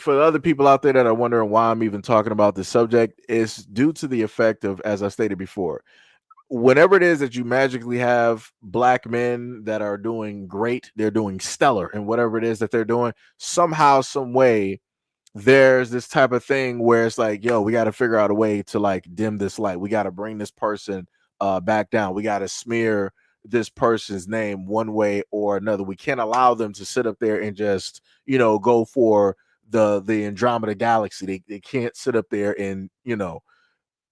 for the other people out there that are wondering why I'm even talking about this subject, is due to the effect of, as I stated before, whenever it is that you magically have black men that are doing great, they're doing stellar, and whatever it is that they're doing, somehow, some way, there's this type of thing where it's like, yo, we got to figure out a way to like dim this light. We got to bring this person back down. We got to smear this person's name one way or another. We can't allow them to sit up there and just, go for the Andromeda galaxy. They can't sit up there and,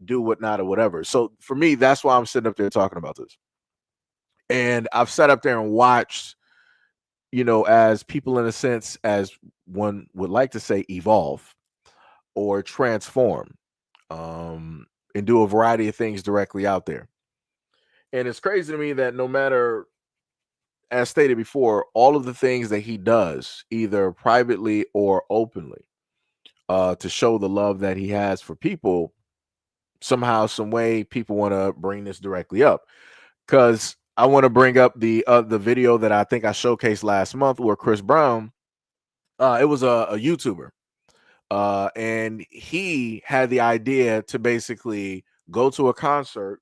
do whatnot or whatever. So for me, that's why I'm sitting up there talking about this. And I've sat up there and watched, as people, in a sense, as one would like to say, evolve or transform, and do a variety of things directly out there. And it's crazy to me that no matter, as stated before, all of the things that he does, either privately or openly, to show the love that he has for people, somehow, some way, people want to bring this directly up. Because I want to bring up the video that I think I showcased last month where Chris Brown, it was a YouTuber, and he had the idea to basically go to a concert,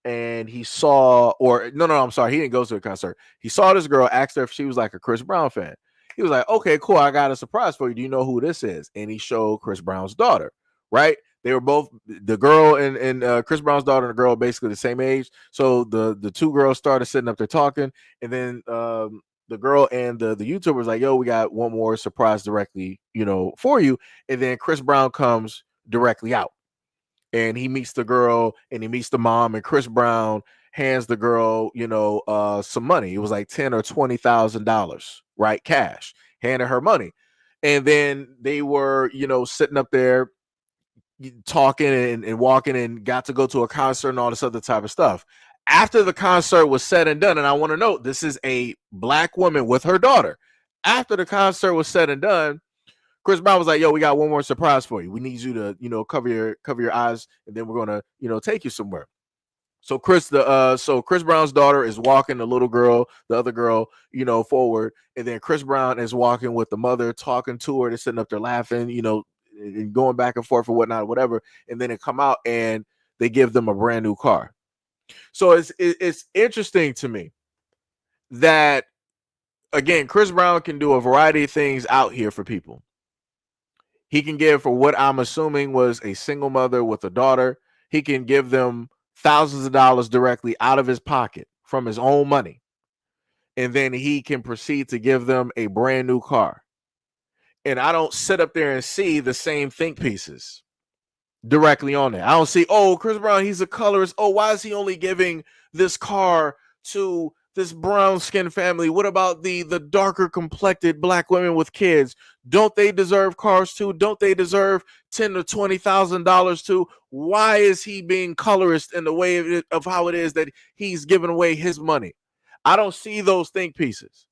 and he saw, or no, I'm sorry, he didn't go to a concert. He saw this girl, asked her if she was like a Chris Brown fan. He was like, okay, cool, I got a surprise for you. Do you know who this is? And he showed Chris Brown's daughter, right? They were both the girl and Chris Brown's daughter and the girl basically the same age. So the two girls started sitting up there talking, and then the girl and the YouTuber was like, "Yo, we got one more surprise directly, for you." And then Chris Brown comes directly out, and he meets the girl and he meets the mom, and Chris Brown hands the girl, some money. It was like $10,000 or $20,000, right, cash. Handed her money, and then they were, sitting up there talking and walking and got to go to a concert and all this other type of stuff. After the concert was said and done, and I want to note this is a black woman with her daughter. After the concert was said and done, Chris Brown was like, "Yo, we got one more surprise for you. We need you to, cover your eyes, and then we're gonna, take you somewhere." So Chris Brown's daughter is walking the little girl, the other girl, forward, and then Chris Brown is walking with the mother, talking to her. They're sitting up there laughing, and going back and forth or whatnot, whatever. And then they come out and they give them a brand new car. So it's interesting to me that again, Chris Brown can do a variety of things out here for people. He can give for what I'm assuming was a single mother with a daughter. He can give them thousands of dollars directly out of his pocket from his own money. And then he can proceed to give them a brand new car. And I don't sit up there and see the same think pieces directly on there. I don't see, oh, Chris Brown, he's a colorist. Oh, why is he only giving this car to this brown skinned family? What about the darker complected black women with kids? Don't they deserve cars too? Don't they deserve $10,000 to $20,000 too? Why is he being colorist in the way of how it is that he's giving away his money? I don't see those think pieces.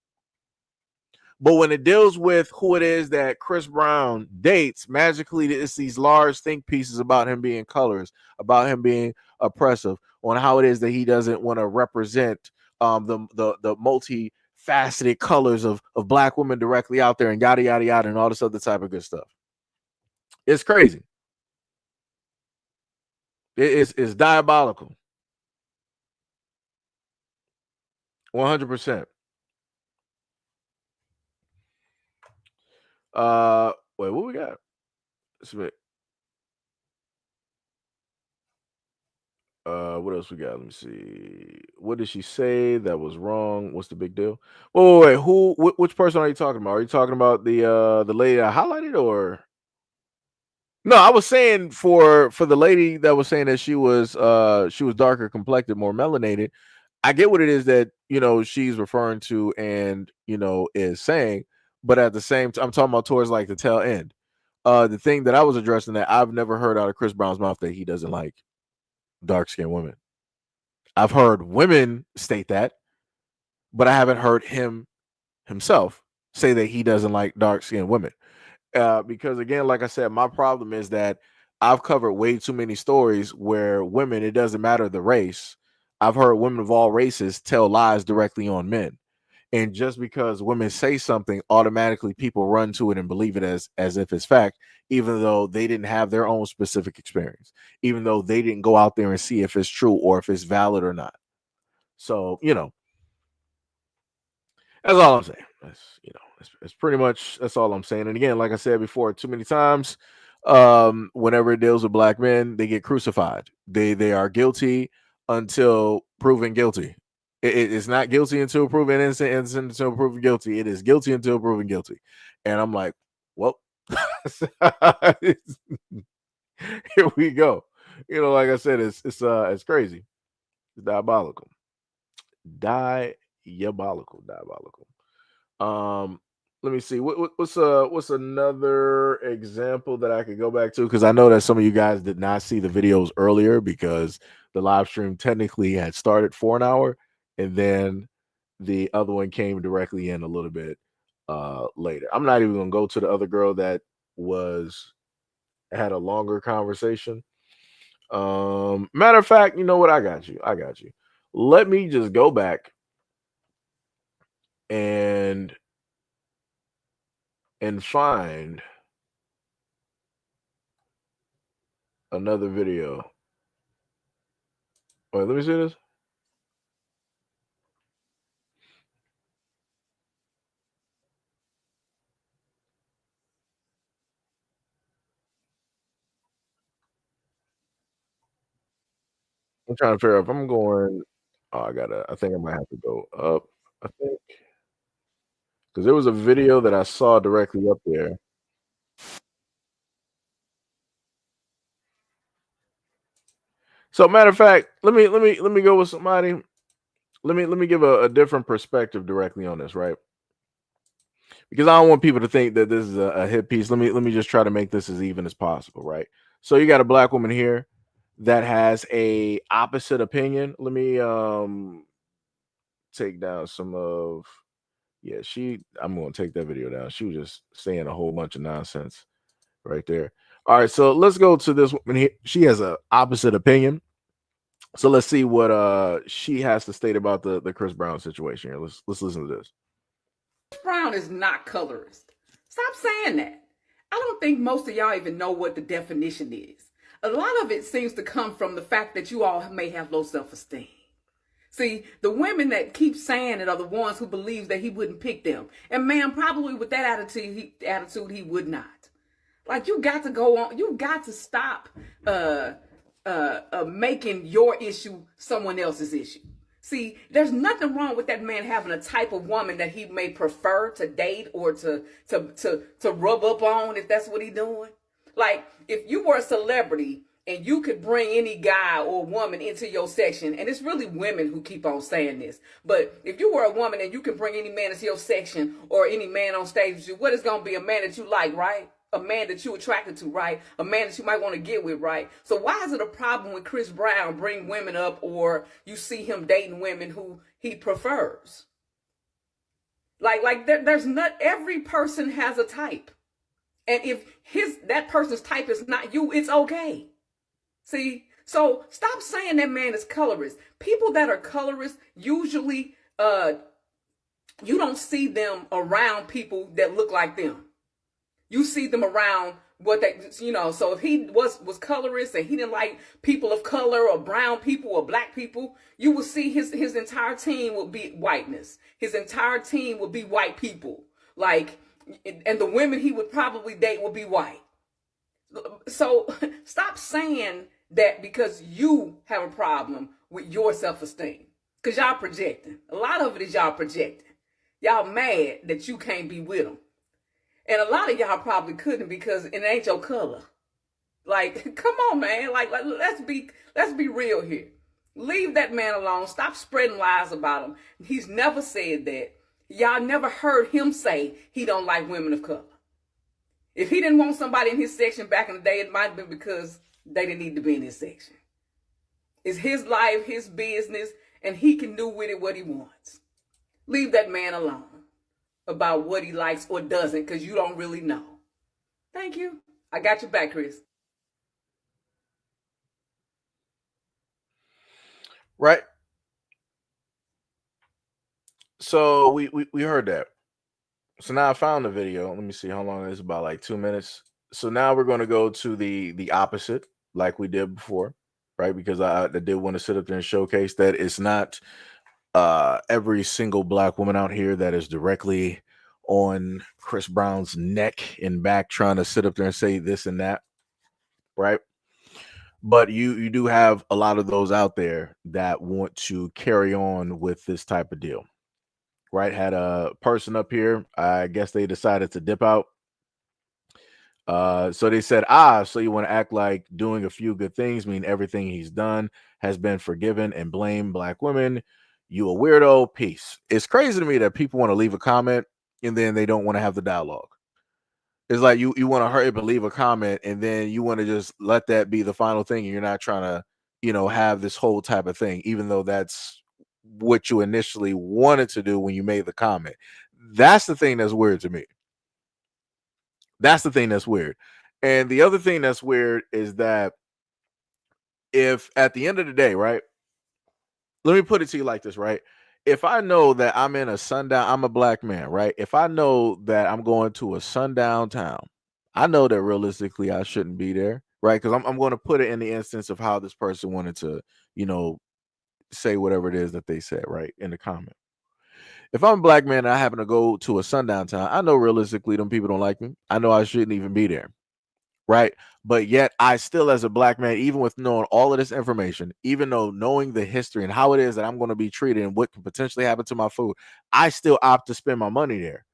But when it deals with who it is that Chris Brown dates, magically it's these large think pieces about him being colorist, about him being oppressive, on how it is that he doesn't want to represent the multi-faceted colors of black women directly out there, and yada yada yada, and all this other type of good stuff. It's crazy. It's diabolical. 100%. Wait, what we got? What else we got? Let me see. What did she say that was wrong? What's the big deal? Wait. Which person are you talking about? Are you talking about the lady I highlighted, or no? I was saying for the lady that was saying that she was darker complected, more melanated. I get what it is that she's referring to and is saying, but at the same time, I'm talking about towards like the tail end. The thing that I was addressing, that I've never heard out of Chris Brown's mouth that he doesn't like dark skinned women. I've heard women state that, but I haven't heard him himself say that he doesn't like dark skinned women. Because again, like I said, my problem is that I've covered way too many stories where women, it doesn't matter the race. I've heard women of all races tell lies directly on men. And just because women say something, automatically people run to it and believe it as if it's fact, even though they didn't have their own specific experience, even though they didn't go out there and see if it's true or if it's valid or not. So, that's all I'm saying. It's pretty much, that's all I'm saying. And again, like I said before, too many times, whenever it deals with black men, they get crucified. They are guilty until proven guilty. It's not guilty until proven innocent, innocent until proven guilty. It is guilty until proven guilty. And I'm like, well, here we go. Like I said, it's crazy. It's diabolical. Diabolical. Let me see. What's another example that I could go back to? Because I know that some of you guys did not see the videos earlier because the live stream technically had started for an hour, and then the other one came directly in a little bit later. I'm not even gonna go to the other girl that had a longer conversation. Matter of fact, you know what? I got you. Let me just go back and find another video. Wait, let me see this. I'm trying to figure out if I'm going. Oh, I think I might have to go up. I think because there was a video that I saw directly up there. So, matter of fact, let me go with somebody. Let me give a different perspective directly on this, right? Because I don't want people to think that this is a hit piece. Let me just try to make this as even as possible, right? So you got a black woman here that has a opposite opinion. Let me take down some of yeah, I'm gonna take that video down. She was just saying a whole bunch of nonsense right there. All right, so let's go to this woman here. She has a opposite opinion. So let's see what she has to state about the Chris Brown situation here. Let's listen to this. Chris Brown is not colorist. Stop saying that. I don't think most of y'all even know what the definition is. A lot of it seems to come from the fact that you all may have low self-esteem. See, the women that keep saying it are the ones who believe that he wouldn't pick them. And man, probably with that attitude, he would not. Like, you got to go on. You got to stop making your issue someone else's issue. See, there's nothing wrong with that man having a type of woman that he may prefer to date or to rub up on, if that's what he's doing. Like, if you were a celebrity and you could bring any guy or woman into your section, and it's really women who keep on saying this, but if you were a woman and you can bring any man into your section or any man on stage with you, what is going to be a man that you like, right? A man that you attracted to, right? A man that you might want to get with, right? So why is it a problem when Chris Brown bring women up or you see him dating women who he prefers? There's not, every person has a type. And if that person's type is not you, it's okay. See? So stop saying that man is colorist. People that are colorist usually, you don't see them around people that look like them. You see them around what they, so if he was colorist and he didn't like people of color or brown people or black people, you will see his entire team will be whiteness. His entire team will be white people. And the women he would probably date will be white. So stop saying that because you have a problem with your self-esteem. Because y'all projecting. A lot of it is y'all projecting. Y'all mad that you can't be with them. And a lot of y'all probably couldn't because it ain't your color. Like, come on, man. Let's be real here. Leave that man alone. Stop spreading lies about him. He's never said that. Y'all never heard him say he don't like women of color. If he didn't want somebody in his section back in the day, it might have been because they didn't need to be in his section. It's his life, his business, and he can do with it what he wants. Leave that man alone about what he likes or doesn't, because you don't really know. Thank you. I got your back, Chris. Right. So we heard that. So now I found the video. Let me see how long it is. About like 2 minutes. So now we're going to go to the opposite, like we did before, right? Because I did want to sit up there and showcase that it's not every single black woman out here that is directly on Chris Brown's neck and back trying to sit up there and say this and that, right? But you do have a lot of those out there that want to carry on with this type of deal, right? Had a person up here, I guess they decided to dip out. So they said, so you want to act like doing a few good things mean everything he's done has been forgiven and blame black women. You a weirdo. Peace. It's crazy to me that people want to leave a comment and then they don't want to have the dialogue. It's like you want to hurry up and leave a comment and then you want to just let that be the final thing. And you're not trying to, have this whole type of thing, even though that's what you initially wanted to do when you made the comment. That's the thing that's weird to me. That's the thing that's weird. And the other thing that's weird is that if at the end of the day, right, let me put it to you like this, right? If I know that I'm in a sundown, I'm a black man, right? If I know that I'm going to a sundown town, I know that realistically I shouldn't be there, right? Because I'm going to put it in the instance of how this person wanted to, say whatever it is that they said, right, in the comment. If I'm a black man and I happen to go to a sundown town, I know realistically them people don't like me. I know I shouldn't even be there, right? But yet I still, as a black man, even with knowing all of this information, even though knowing the history and how it is that I'm going to be treated and what can potentially happen to my food, I still opt to spend my money there.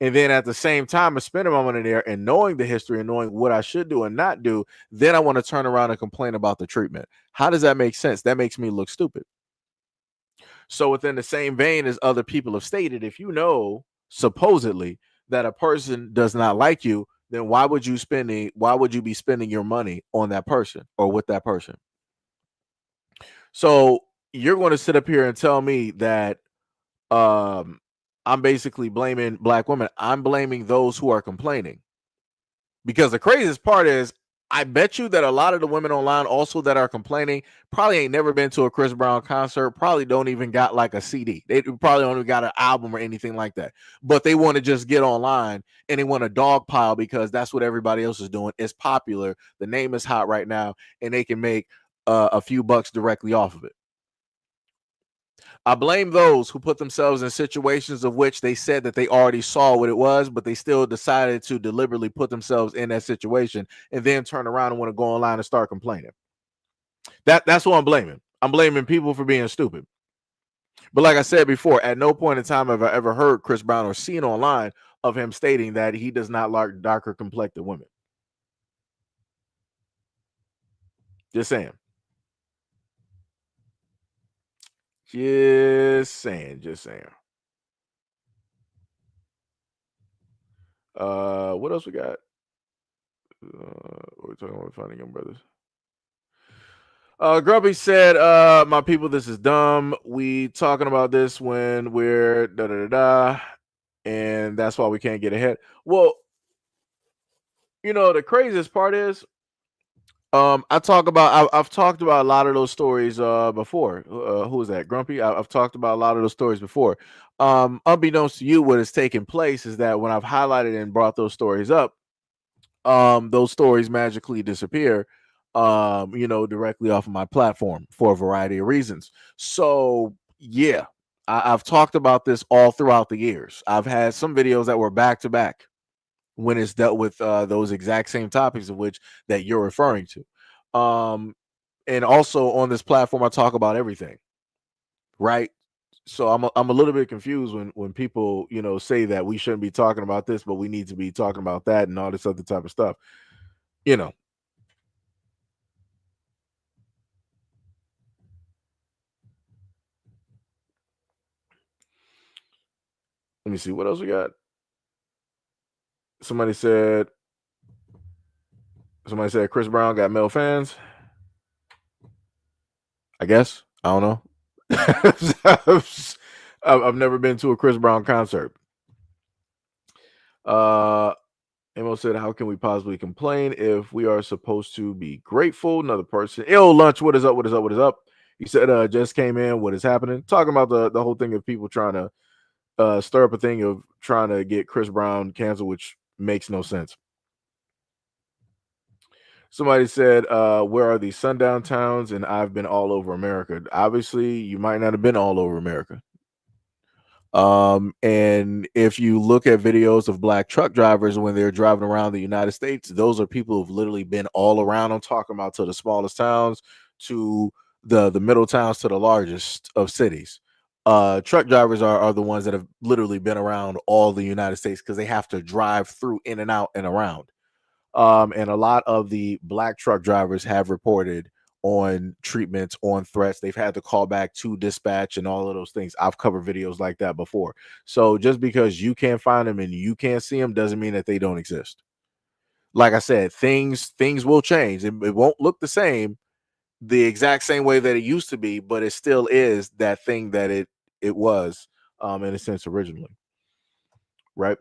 And then at the same time of spending my money there and knowing the history and knowing what I should do and not do, then I want to turn around and complain about the treatment. How does that make sense? That makes me look stupid. So within the same vein as other people have stated, if you know supposedly that a person does not like you, then why would you be spending your money on that person or with that person? So you're going to sit up here and tell me that um I'm basically blaming black women. I'm blaming those who are complaining. Because the craziest part is, I bet you that a lot of the women online also that are complaining probably ain't never been to a Chris Brown concert, probably don't even got like a CD. They probably only got an album or anything like that. But they want to just get online and they want to dogpile because that's what everybody else is doing. It's popular. The name is hot right now, and they can make a few bucks directly off of it. I blame those who put themselves in situations of which they said that they already saw what it was, but they still decided to deliberately put themselves in that situation and then turn around and want to go online and start complaining. That's who I'm blaming. I'm blaming people for being stupid. But like I said before, at no point in time have I ever heard Chris Brown or seen online of him stating that he does not like darker complected women. Just saying. Just saying. What else we got? We're talking about finding young brothers. Grumpy said, my people, this is dumb. We talking about this when we're da da da da, and that's why we can't get ahead. Well, the craziest part is, I've talked about a lot of those stories before. Who was that? Grumpy. I've talked about a lot of those stories before. Unbeknownst to you, what has taken place is that when I've highlighted and brought those stories up, those stories magically disappear, directly off of my platform for a variety of reasons. So yeah, I've talked about this all throughout the years. I've had some videos that were back to back when it's dealt with those exact same topics of which that you're referring to. And also on this platform, I talk about everything, right? So I'm a little bit confused when people say that we shouldn't be talking about this, but we need to be talking about that and all this other type of stuff. You know, let me see what else we got. Somebody said Chris Brown got male fans. I guess I don't know. I've never been to a Chris Brown concert. Emo said, "How can we possibly complain if we are supposed to be grateful?" Another person, "Ill lunch. What is up? What is up? What is up?" He said, "Just came in. What is happening?" Talking about the whole thing of people trying to stir up a thing of trying to get Chris Brown canceled, which makes no sense. Somebody said, "Where are these sundown towns?" And I've been all over America. Obviously, you might not have been all over America. And if you look at videos of black truck drivers when they're driving around the United States, those are people who've literally been all around. I'm talking about to the smallest towns, to the middle towns, to the largest of cities. Truck drivers are the ones that have literally been around all the United States because they have to drive through, in and out and around. And a lot of the black truck drivers have reported on treatments, on threats. They've had to call back to dispatch and all of those things. I've covered videos like that before. So just because you can't find them and you can't see them doesn't mean that they don't exist. Like I said, things will change. It won't look the same, the exact same way that it used to be, but it still is that thing that it was, in a sense, originally. Right.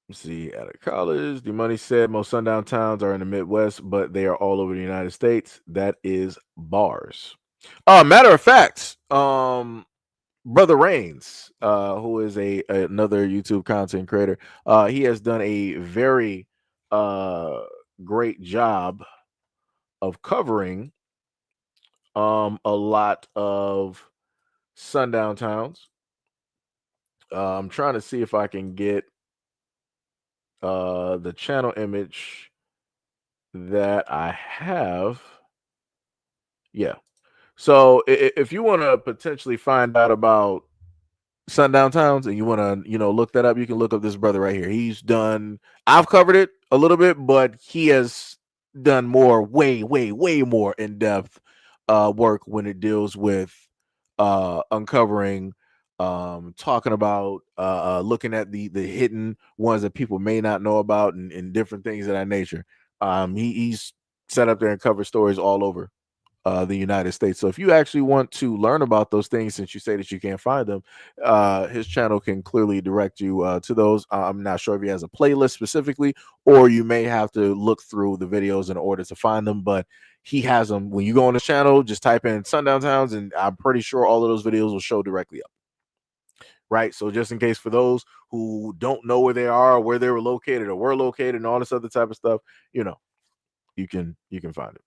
Let's see, at a college, the money said most sundown towns are in the Midwest, but they are all over the United States. That is bars. Matter of fact, Brother Reigns, who is another YouTube content creator, he has done a very great job of covering a lot of sundown towns. I'm trying to see if I can get the channel image that I have. Yeah. So if you want to potentially find out about sundown towns and you want to look that up, you can look up this brother right here. I've covered it a little bit, but he has done more, way more in-depth work when it deals with uncovering, talking about looking at the hidden ones that people may not know about, and different things of that nature. He's set up there and covered stories all over the United States. So if you actually want to learn about those things, since you say that you can't find them, his channel can clearly direct you to those. I'm not sure if he has a playlist specifically, or you may have to look through the videos in order to find them, but he has them. When you go on his channel, just type in sundown towns, and I'm pretty sure all of those videos will show directly up. Right. So just in case, for those who don't know where they are, or where they were located, or were located, and all this other type of stuff, you can find it.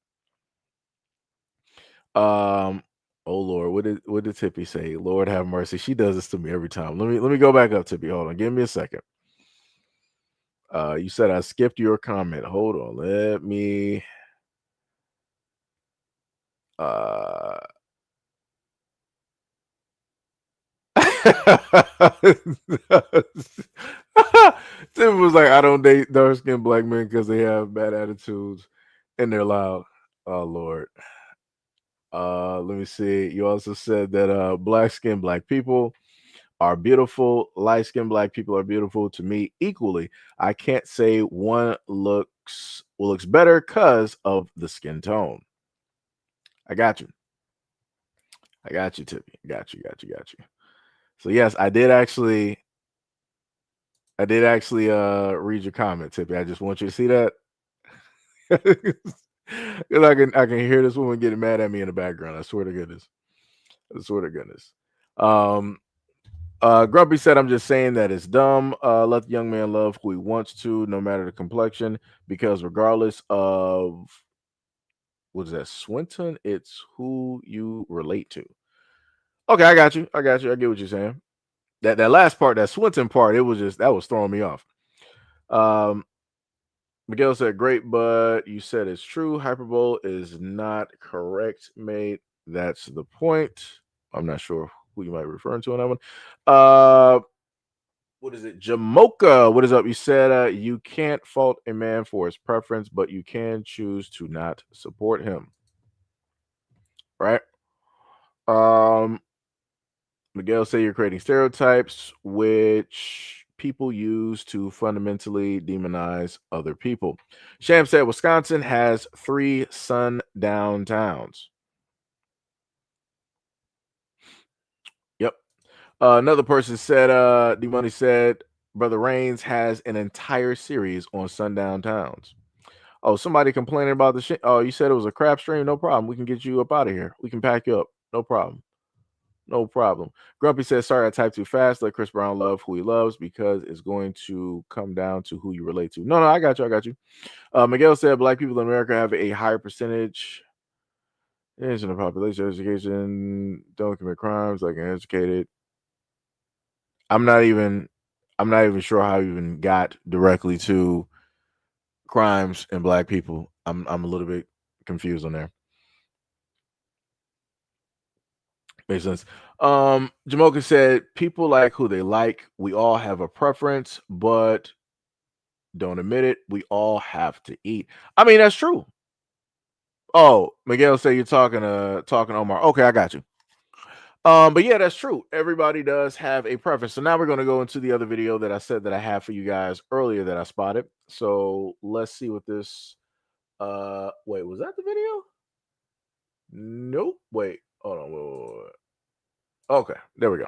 Oh Lord, what did Tippy say? Lord have mercy. She does this to me every time. Let me go back up, Tippy. Hold on. Give me a second. You said I skipped your comment. Hold on. Let me Tim was like, I don't date dark-skinned black men because they have bad attitudes and they're loud. Oh Lord. Let me see. You also said that black-skinned black people are beautiful. Light-skinned black people are beautiful to me equally. I can't say one looks better because of the skin tone. I got you. Tippy. Got you. So yes, I did actually read your comment, Tippy. I just want you to see that. Because I can hear this woman getting mad at me in the background. I swear to goodness. Grumpy said, I'm just saying that it's dumb. Let the young man love who he wants to, no matter the complexion, because regardless of what is that, Swinton, it's who you relate to. Okay, I got you. I get what you're saying. That last part, that Swinton part, that was throwing me off. Miguel said, great, but you said it's true. Hyperbole is not correct, mate. That's the point. I'm not sure who you might be referring to on that one. What is it? Jamocha, what is up? You said you can't fault a man for his preference, but you can choose to not support him. Right? Miguel said you're creating stereotypes which people use to fundamentally demonize other people. Sham said Wisconsin has 3 sundown towns. Yep. Another person said, D-Money said, Brother Reigns has an entire series on sundown towns. Oh, somebody complaining about the shit. Oh, you said it was a crap stream? No problem. We can get you up out of here. We can pack you up. No problem. Grumpy says, sorry, I typed too fast. Let Chris Brown love who he loves because it's going to come down to who you relate to. No, I got you. Miguel said black people in America have a higher percentage in the population. Education, don't commit crimes, like an educated. I'm not even sure how you even got directly to crimes and black people. I'm a little bit confused on there. Makes sense. Jamocha said people like who they like. We all have a preference, but don't admit it. We all have to eat. I mean, that's true. Oh, Miguel said you're talking Omar. Okay, I got you. But yeah, that's true. Everybody does have a preference. So now we're going to go into the other video that I said that I have for you guys earlier that I spotted. So let's see what this. Wait, was that the video? Nope. Wait, hold on. Wait. Okay, there we go.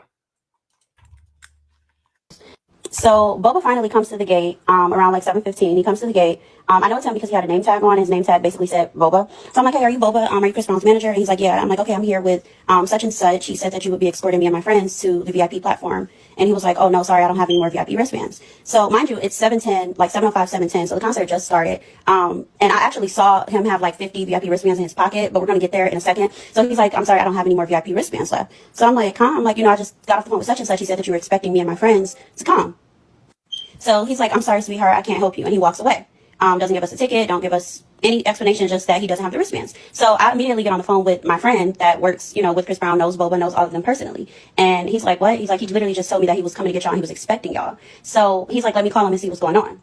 So Boba finally comes to the gate around like 7:15. He comes to the gate. I know it's him because he had a name tag on. His name tag basically said Boba. So I'm like, hey, are you Boba? Are you Chris Brown's manager? And he's like, yeah. I'm like, okay, I'm here with such and such. He said that you would be escorting me and my friends to the VIP platform. And he was like, oh, no, sorry, I don't have any more VIP wristbands. So mind you, it's 7:10, like 7:05, 7:10. So the concert just started. And I actually saw him have like 50 VIP wristbands in his pocket, but we're going to get there in a second. So he's like, I'm sorry, I don't have any more VIP wristbands left. So I'm like, huh? I'm like, I just got off the phone with such and such. He said that you were expecting me and my friends to come. So he's like, I'm sorry, sweetheart, I can't help you. And he walks away. Doesn't give us a ticket, don't give us any explanation, just that he doesn't have the wristbands. So I immediately get on the phone with my friend that works, with Chris Brown, knows Boba, knows all of them personally. And he's like, what? He's like, he literally just told me that he was coming to get y'all and he was expecting y'all. So he's like, let me call him and see what's going on.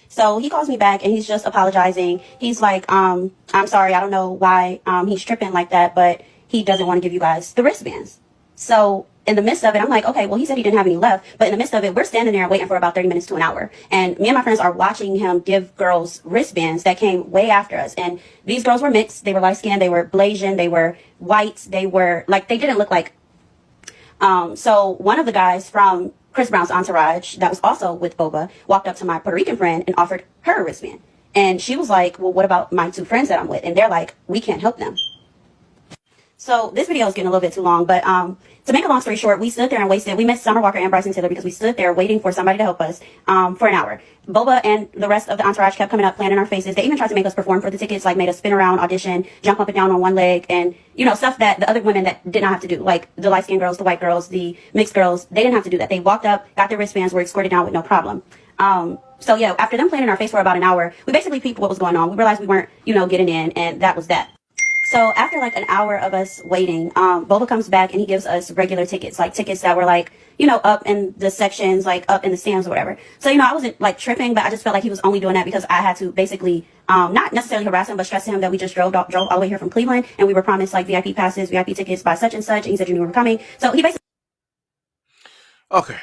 So he calls me back and he's just apologizing. He's like, I'm sorry, I don't know why he's tripping like that, but he doesn't want to give you guys the wristbands. So in the midst of it, I'm like, okay, well, he said he didn't have any left. But in the midst of it, we're standing there waiting for about 30 minutes to an hour. And me and my friends are watching him give girls wristbands that came way after us. And these girls were mixed. They were light skinned. They were Blasian. They were white. They were like, they didn't look like. So one of the guys from Chris Brown's entourage that was also with Boba walked up to my Puerto Rican friend and offered her a wristband. And she was like, well, what about my two friends that I'm with? And they're like, we can't help them. So this video is getting a little bit too long, but to make a long story short, we stood there and wasted. We missed Summer Walker and Bryson Tiller because we stood there waiting for somebody to help us for an hour. Boba and the rest of the entourage kept coming up, playing in our faces. They even tried to make us perform for the tickets, like made us spin around, audition, jump up and down on one leg, and stuff that the other women that did not have to do, like the light skinned girls, the white girls, the mixed girls. They didn't have to do that. They walked up, got their wristbands, were escorted down with no problem. So yeah, after them playing in our face for about an hour, we basically peeped what was going on. We realized we weren't, getting in, and that was that. So after like an hour of us waiting, Boba comes back and he gives us regular tickets, like tickets that were like, up in the sections, like up in the stands or whatever. So, I wasn't like tripping, but I just felt like he was only doing that because I had to basically, not necessarily harass him, but stress to him that we just drove all the way here from Cleveland and we were promised like VIP passes, VIP tickets by such and such. And he said you knew we were coming. So he basically. Okay.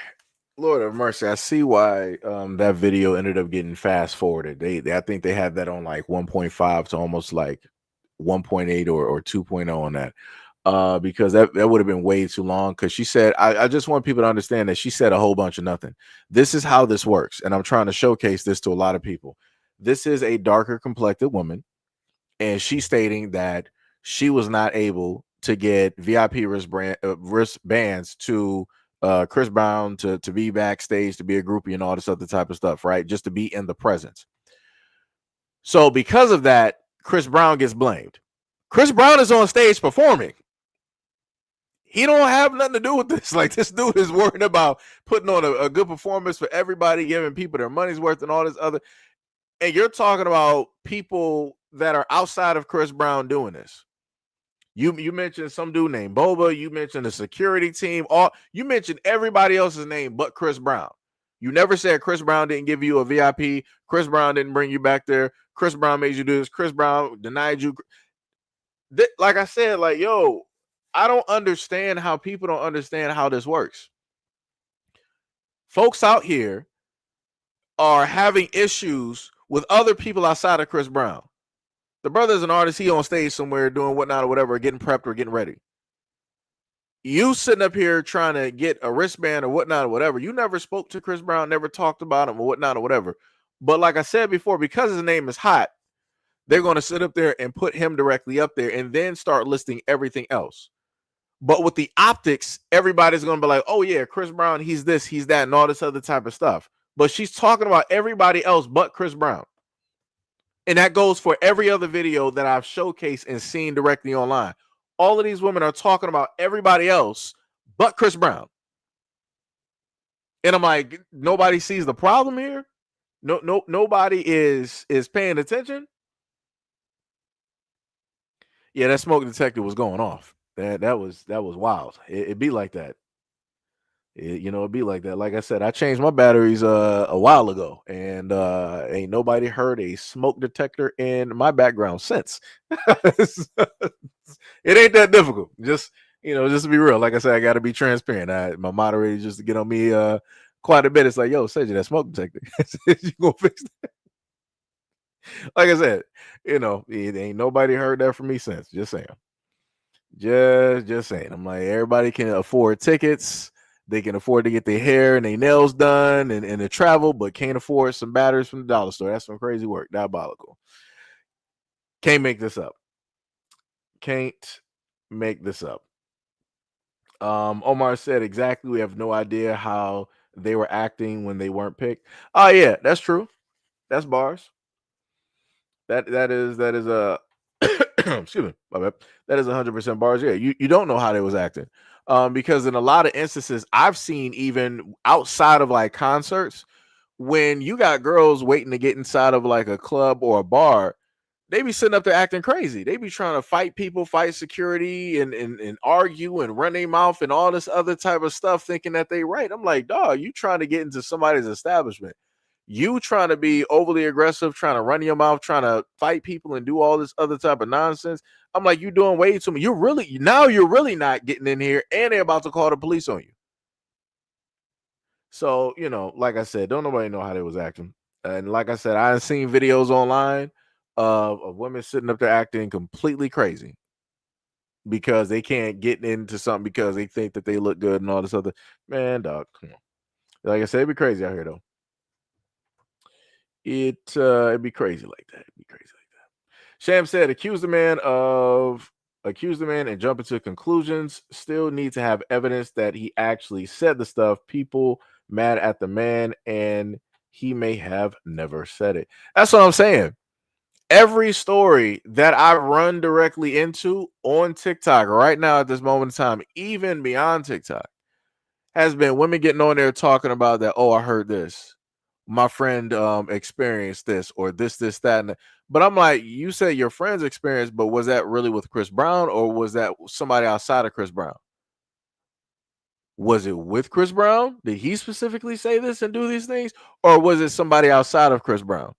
Lord of mercy. I see why that video ended up getting fast forwarded. I think they had that on like 1.5 to almost like 1.8 or 2.0 on that because that would have been way too long. Because she said, I just want people to understand that she said a whole bunch of nothing. This is how this works, and I'm trying to showcase this to a lot of people. This is a darker complected woman, and she's stating that she was not able to get VIP wristbands to Chris Brown to be backstage, to be a groupie, and all this other type of stuff, right? Just to be in the presence. So because of that, Chris Brown gets blamed. Chris Brown is on stage performing. He don't have nothing to do with this. Like, this dude is worried about putting on a good performance for everybody, giving people their money's worth and all this other. And you're talking about people that are outside of Chris Brown doing this. You mentioned some dude named Boba. You mentioned the security team. You mentioned everybody else's name but Chris Brown. You never said Chris Brown didn't give you a VIP. Chris Brown didn't bring you back there. Chris Brown made you do this. Chris Brown denied you. Like I said, like, yo, I don't understand how people don't understand how this works. Folks out here are having issues with other people outside of Chris Brown. The brother's an artist. He on stage somewhere doing whatnot or whatever, getting prepped or getting ready. You sitting up here trying to get a wristband or whatnot or whatever. You never spoke to Chris Brown, never talked about him or whatnot or whatever. But like I said before, because his name is hot, they're going to sit up there and put him directly up there and then start listing everything else. But with the optics, everybody's going to be like, oh yeah, Chris Brown, he's this, he's that, and all this other type of stuff. But she's talking about everybody else but Chris Brown. And that goes for every other video that I've showcased and seen directly online. All of these women are talking about everybody else but Chris Brown. And I'm like, nobody sees the problem here? Nobody is paying attention? Yeah, that smoke detector was going off. That was wild. It'd be like that. It'd be like that. Like I said, I changed my batteries a while ago, and ain't nobody heard a smoke detector in my background since. It ain't that difficult. Just to be real. Like I said, I got to be transparent. My moderator just to get on me quite a bit. It's like, yo, Seiji, that smoke detector. You gonna fix that? Like I said, it ain't nobody heard that from me since. Just saying. Just saying. I'm like, everybody can afford tickets. They can afford to get their hair and their nails done and to travel, but can't afford some batteries from the dollar store. That's some crazy work. Diabolical. Can't make this up. Omar said exactly. We have no idea how they were acting when they weren't picked. Oh yeah, that's true. That's bars. That is a excuse me, my bad. That is 100% bars. Yeah, you don't know how they was acting. Because in a lot of instances I've seen, even outside of like concerts, when you got girls waiting to get inside of like a club or a bar, they be sitting up there acting crazy. They be trying to fight people, fight security, and argue and run their mouth and all this other type of stuff, thinking that they right. I'm like, dog, you trying to get into somebody's establishment. You trying to be overly aggressive, trying to run your mouth, trying to fight people and do all this other type of nonsense. I'm like, you doing way too much. You're really not getting in here, and they're about to call the police on you. So, like I said, don't nobody know how they was acting. And like I said, I've seen videos online of women sitting up there acting completely crazy because they can't get into something because they think that they look good and all this other. Man, dog, come on. Like I said, it'd be crazy out here though. It'd be crazy like that. It'd be crazy like that. Sham said, accuse the man and jump into conclusions. Still need to have evidence that he actually said the stuff. People mad at the man and he may have never said it. That's what I'm saying. Every story that I run directly into on TikTok right now at this moment in time, even beyond TikTok, has been women getting on there talking about that. Oh, I heard this. My friend experienced this or this, that, and that. But I'm like, you said your friend's experience, but was that really with Chris Brown or was that somebody outside of Chris Brown? Was it with Chris Brown? Did he specifically say this and do these things? Or was it somebody outside of Chris Brown?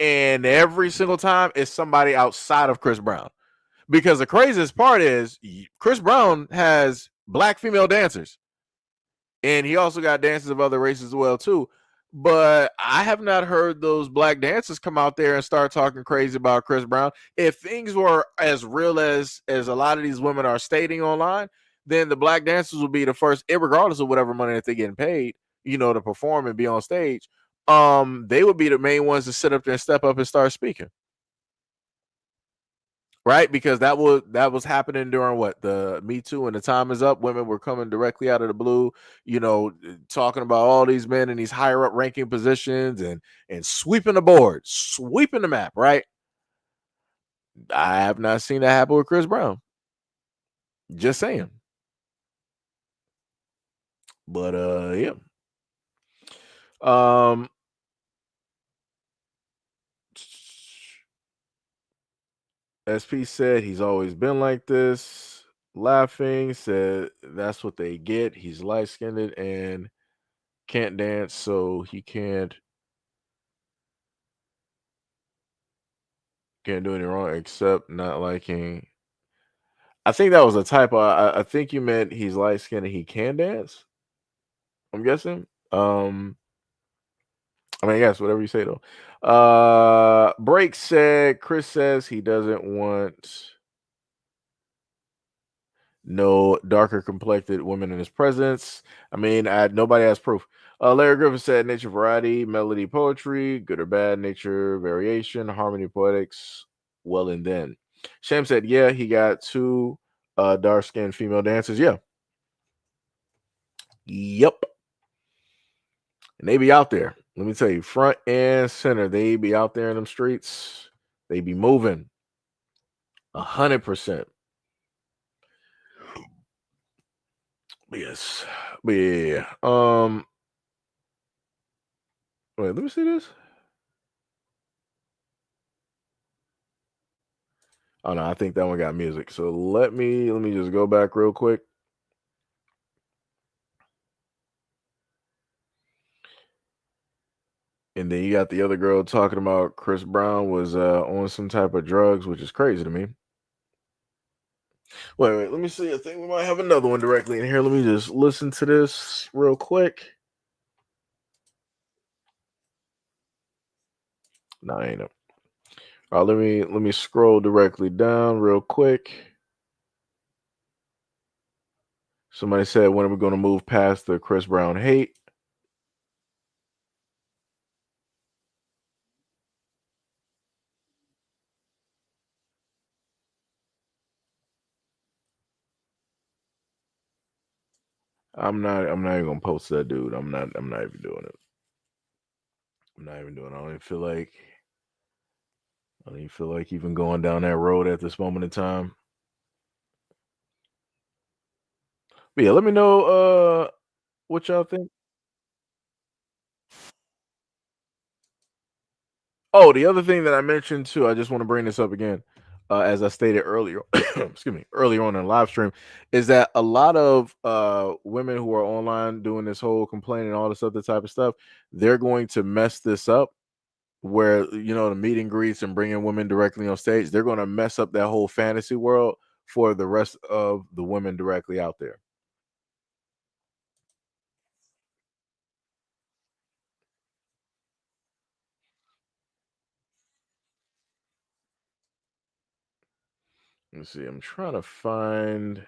And every single time it's somebody outside of Chris Brown. Because the craziest part is Chris Brown has black female dancers. And he also got dancers of other races as well, too. But I have not heard those black dancers come out there and start talking crazy about Chris Brown. If things were as real as a lot of these women are stating online, then the black dancers will be the first, regardless of whatever money that they're getting paid, to perform and be on stage. They would be the main ones to sit up there and step up and start speaking. Right, because that was happening during what, the Me Too and the Time Is Up. Women were coming directly out of the blue, talking about all these men in these higher up ranking positions and sweeping the board, sweeping the map. Right, I have not seen that happen with Chris Brown. Just saying. But yeah. SP said he's always been like this. Laughing said that's what they get. He's light skinned and can't dance, so he can't do anything wrong except not liking. I think that was a typo. I think you meant he's light skinned and he can dance. I'm guessing. I mean, I guess whatever you say though. Break said Chris says he doesn't want no darker complected women in his presence. I mean, nobody has proof. Larry Griffin said nature, variety, melody, poetry, good or bad, nature, variation, harmony, poetics. Well, and then Sham said, yeah, he got two dark skinned female dancers. Yeah. Yep. And they be out there. Let me tell you, front and center, they be out there in them streets. They be moving 100%. Yes. But yeah. Wait, let me see this. Oh no, I think that one got music. So let me just go back real quick. And then you got the other girl talking about Chris Brown was on some type of drugs, which is crazy to me. Wait, let me see. I think we might have another one directly in here. Let me just listen to this real quick. No, ain't it. All right, let me scroll directly down real quick. Somebody said, when are we going to move past the Chris Brown hate? I'm not even gonna post that dude. I'm not even doing it. I'm not even doing it. I don't even feel like even going down that road at this moment in time. But yeah, let me know what y'all think. Oh, the other thing that I mentioned too, I just want to bring this up again, as I stated earlier, excuse me, earlier on in the live stream, is that a lot of women who are online doing this whole complaining, all this other type of stuff, they're going to mess this up. Where the meet and greets and bringing women directly on stage, they're going to mess up that whole fantasy world for the rest of the women directly out there. Let's see. I'm trying to find.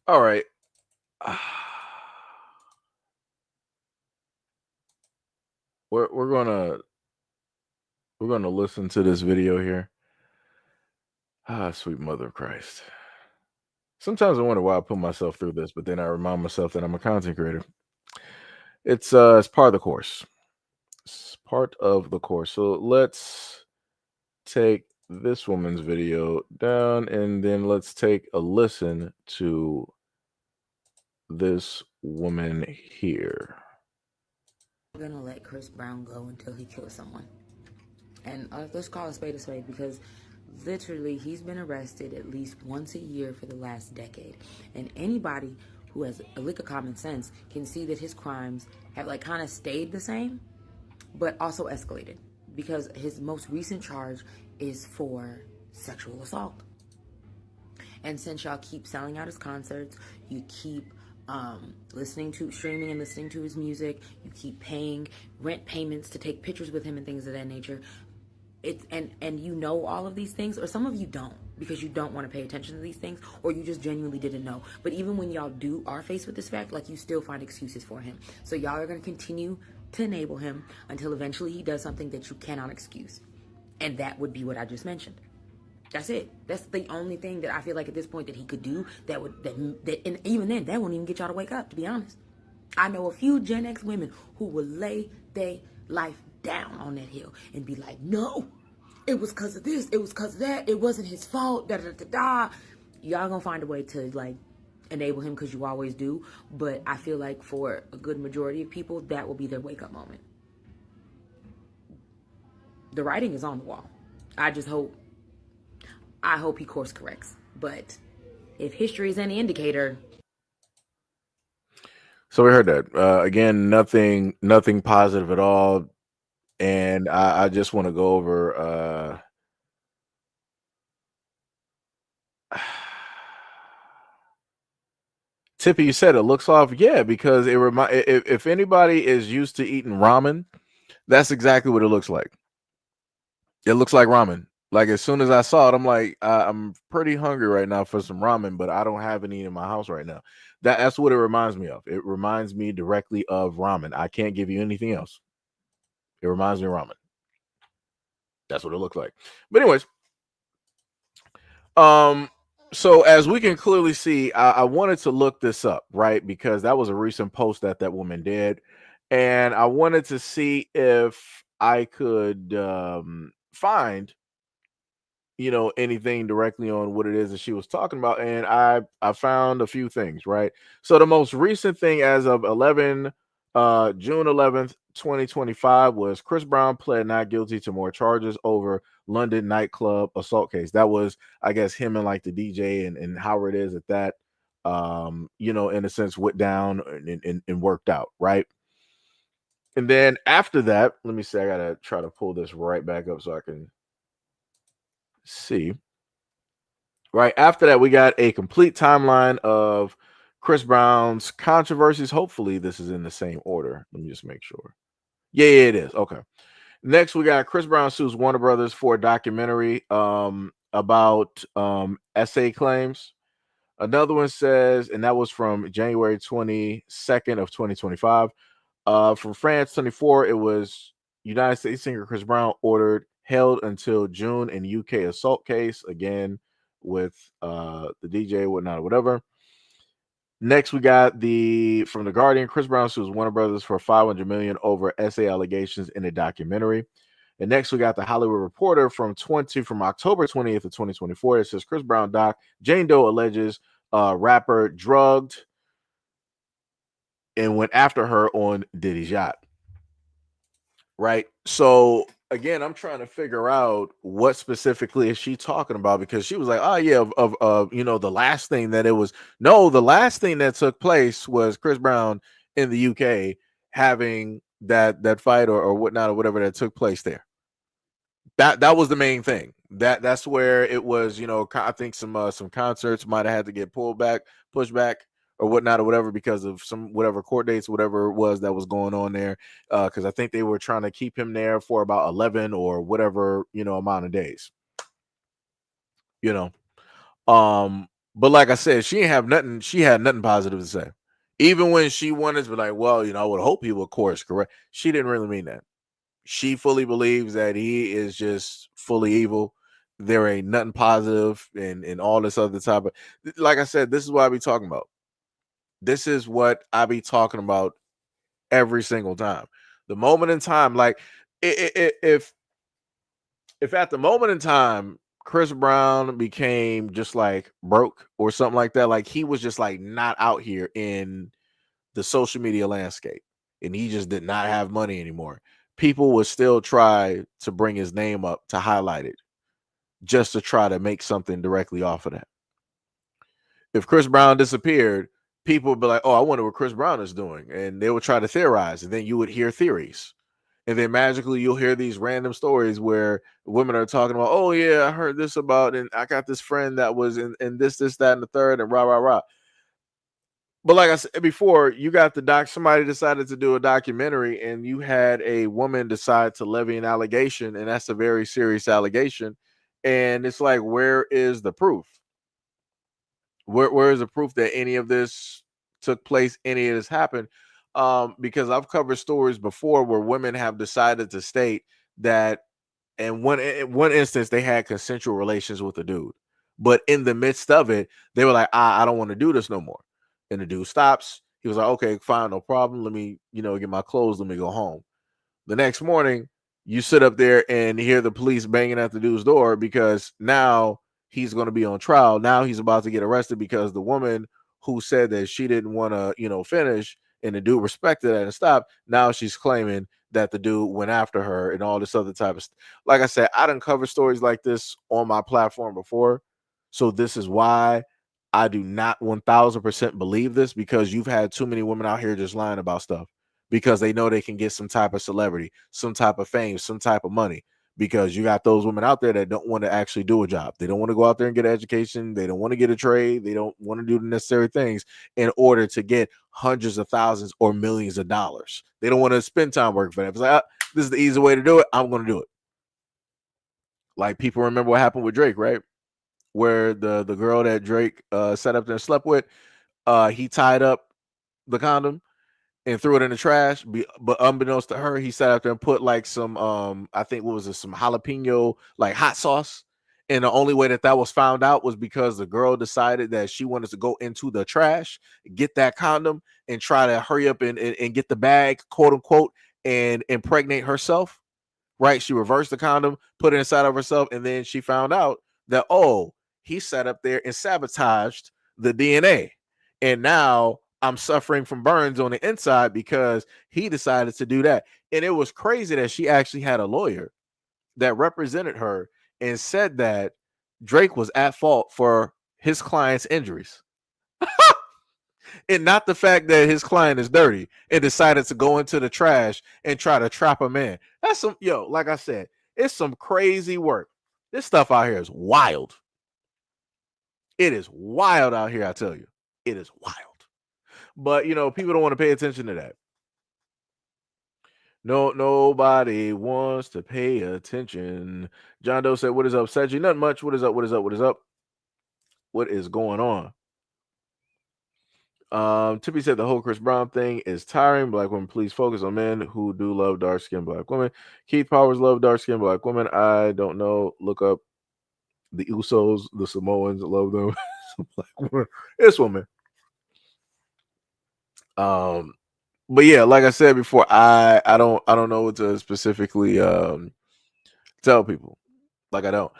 All right. We're gonna listen to this video here. Ah, sweet mother of Christ. Sometimes I wonder why I put myself through this, but then I remind myself that I'm a content creator. It's part of the course. It's part of the course. So let's take this woman's video down and then let's take a listen to this woman here. We're gonna let Chris Brown go until he kills someone. And let's call a spade because literally he's been arrested at least once a year for the last decade. And anybody who has a lick of common sense can see that his crimes have like kind of stayed the same, but also escalated because his most recent charge is for sexual assault. And since y'all keep selling out his concerts, you keep streaming and listening to his music, you keep paying rent payments to take pictures with him and things of that nature. And you know all of these things, or some of you don't because you don't want to pay attention to these things, or you just genuinely didn't know. But even when y'all are faced with this fact, like, you still find excuses for him. So y'all are going to continue to enable him until eventually he does something that you cannot excuse. And that would be what I just mentioned. That's it. That's the only thing that I feel like at this point that he could do and even then, that won't even get y'all to wake up, to be honest. I know a few Gen X women who will lay their life down on that hill and be like, no, it was because of this, it was because of that, it wasn't his fault, da da da da. Y'all gonna find a way to like enable him because you always do. But I feel like for a good majority of people, that will be their wake up moment. The writing is on the wall. I hope he course corrects. But if history is any indicator. So we heard that. Again, nothing positive at all. And I just want to go over Tippy, you said it looks off. Yeah, because if anybody is used to eating ramen, that's exactly what it looks like. It looks like ramen. Like, as soon as I saw it, I'm like, I'm pretty hungry right now for some ramen, but I don't have any in my house right now. That's what it reminds me of. It reminds me directly of ramen. I can't give you anything else. It reminds me of ramen. That's what it looks like. But anyways, so as we can clearly see, I wanted to look this up, right? Because that was a recent post that woman did, and I wanted to see if I could find anything directly on what it is that she was talking about, and I found a few things, right? So the most recent thing as of June 11th 2025 was Chris Brown pled not guilty to more charges over London nightclub assault case. That was, I guess, him and like the DJ and how it is that in a sense went down and worked out, right? And then after that, let me see, I gotta try to pull this right back up so I can see. Right after that, we got a complete timeline of Chris Brown's controversies. Hopefully, this is in the same order. Let me just make sure. Yeah, it is. Okay. Next, we got Chris Brown sues Warner Brothers for a documentary about essay claims. Another one says, and that was from January 22nd of 2025. From France 24, it was United States singer Chris Brown ordered held until June in UK assault case, again with the DJ, whatnot, whatever. Next, we got from the Guardian. Chris Brown sues Warner Brothers for $500 million over essay allegations in a documentary. And next, we got the Hollywood Reporter from October 20th of 2024. It says Chris Brown doc. Jane Doe alleges rapper drugged and went after her on Diddy's yacht. Right. So again, I'm trying to figure out what specifically is she talking about, because she was like, oh yeah, of the last thing that it was. No, the last thing that took place was Chris Brown in the UK having that fight or whatnot or whatever that took place there. That was the main thing. That's where it was. I think some concerts might have had to get pushed back or whatnot or whatever because of some whatever court dates, whatever it was that was going on there. Because I think they were trying to keep him there for about 11 or whatever amount of days. But like I said, she didn't have nothing. She had nothing positive to say. Even when she wanted to be like, well, I would hope he would course correct. She didn't really mean that. She fully believes that he is just fully evil. There ain't nothing positive and all this other type of, like I said, this is what I be talking about. This is what I be talking about every single time. The moment in time, like if at the moment in time, Chris Brown became just like broke or something like that, like he was just like not out here in the social media landscape and he just did not have money anymore, people would still try to bring his name up to highlight it just to try to make something directly off of that. If Chris Brown disappeared, people would be like, oh, I wonder what Chris Brown is doing. And they would try to theorize. And then you would hear theories. And then magically you'll hear these random stories where women are talking about, oh, yeah, I heard this about, and I got this friend that was in this, that, and the third, and rah, rah, rah. But like I said before, you got somebody decided to do a documentary and you had a woman decide to levy an allegation, and that's a very serious allegation. And it's like, where is the proof? Where is the proof that any of this took place, any of this happened? Because I've covered stories before where women have decided to state that in one instance they had consensual relations with a dude, but in the midst of it, they were like, I don't want to do this no more. And the dude stops. He was like, okay, fine, no problem. Let me, get my clothes. Let me go home. The next morning, you sit up there and hear the police banging at the dude's door because now he's going to be on trial. Now he's about to get arrested because the woman who said that she didn't want to, finish, and the dude respected that and stopped. Now she's claiming that the dude went after her and all this other type of stuff. Like I said, I done covered stories like this on my platform before. So this is why I do not 1000% believe this, because you've had too many women out here just lying about stuff because they know they can get some type of celebrity, some type of fame, some type of money. Because you got those women out there that don't want to actually do a job. They don't want to go out there and get an education. They don't want to get a trade. They don't want to do the necessary things in order to get hundreds of thousands or millions of dollars. They don't want to spend time working for them. It's like, this is the easy way to do it. I'm going to do it. Like, people remember what happened with Drake, right? Where the girl that Drake sat up there and slept with, he tied up the condom and threw it in the trash. But unbeknownst to her, he sat up there and put like some, I think what was it, some jalapeno like hot sauce. And the only way that was found out was because the girl decided that she wanted to go into the trash, get that condom, and try to hurry up and get the bag, quote unquote, and impregnate herself. Right? She reversed the condom, put it inside of herself, and then she found out that, oh, he sat up there and sabotaged the DNA. And now I'm suffering from burns on the inside because he decided to do that. And it was crazy that she actually had a lawyer that represented her and said that Drake was at fault for his client's injuries. And not the fact that his client is dirty and decided to go into the trash and try to trap him in. That's like I said, it's some crazy work. This stuff out here is wild. It is wild out here, I tell you. It is wild. But people don't want to pay attention to that. No, nobody wants to pay attention. John Doe said, "What is up, Seji? Nothing much. What is up? What is up? What is up? What is going on?" Tippy said the whole Chris Brown thing is tiring. Black women, please focus on men who do love dark skinned black women. Keith Powers love dark skinned black women. I don't know. Look up the Usos, the Samoans love them. Black women. This woman. But yeah, like I said before, I don't know what to specifically tell people. Like I don't.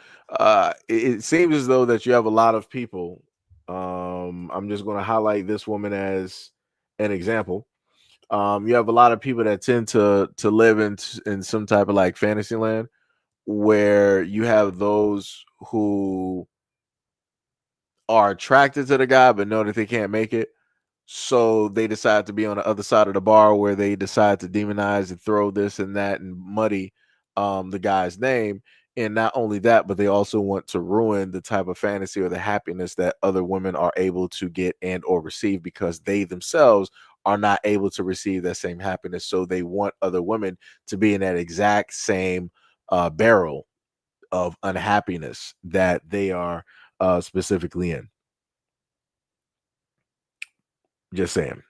It seems as though that you have a lot of people. I'm just going to highlight this woman as an example. You have a lot of people that tend to live in some type of like fantasy land where you have those who are attracted to the guy but know that they can't make it. So they decide to be on the other side of the bar where they decide to demonize and throw this and that and muddy the guy's name. And not only that, but they also want to ruin the type of fantasy or the happiness that other women are able to get and or receive because they themselves are not able to receive that same happiness. So they want other women to be in that exact same barrel of unhappiness that they are specifically in. Just saying.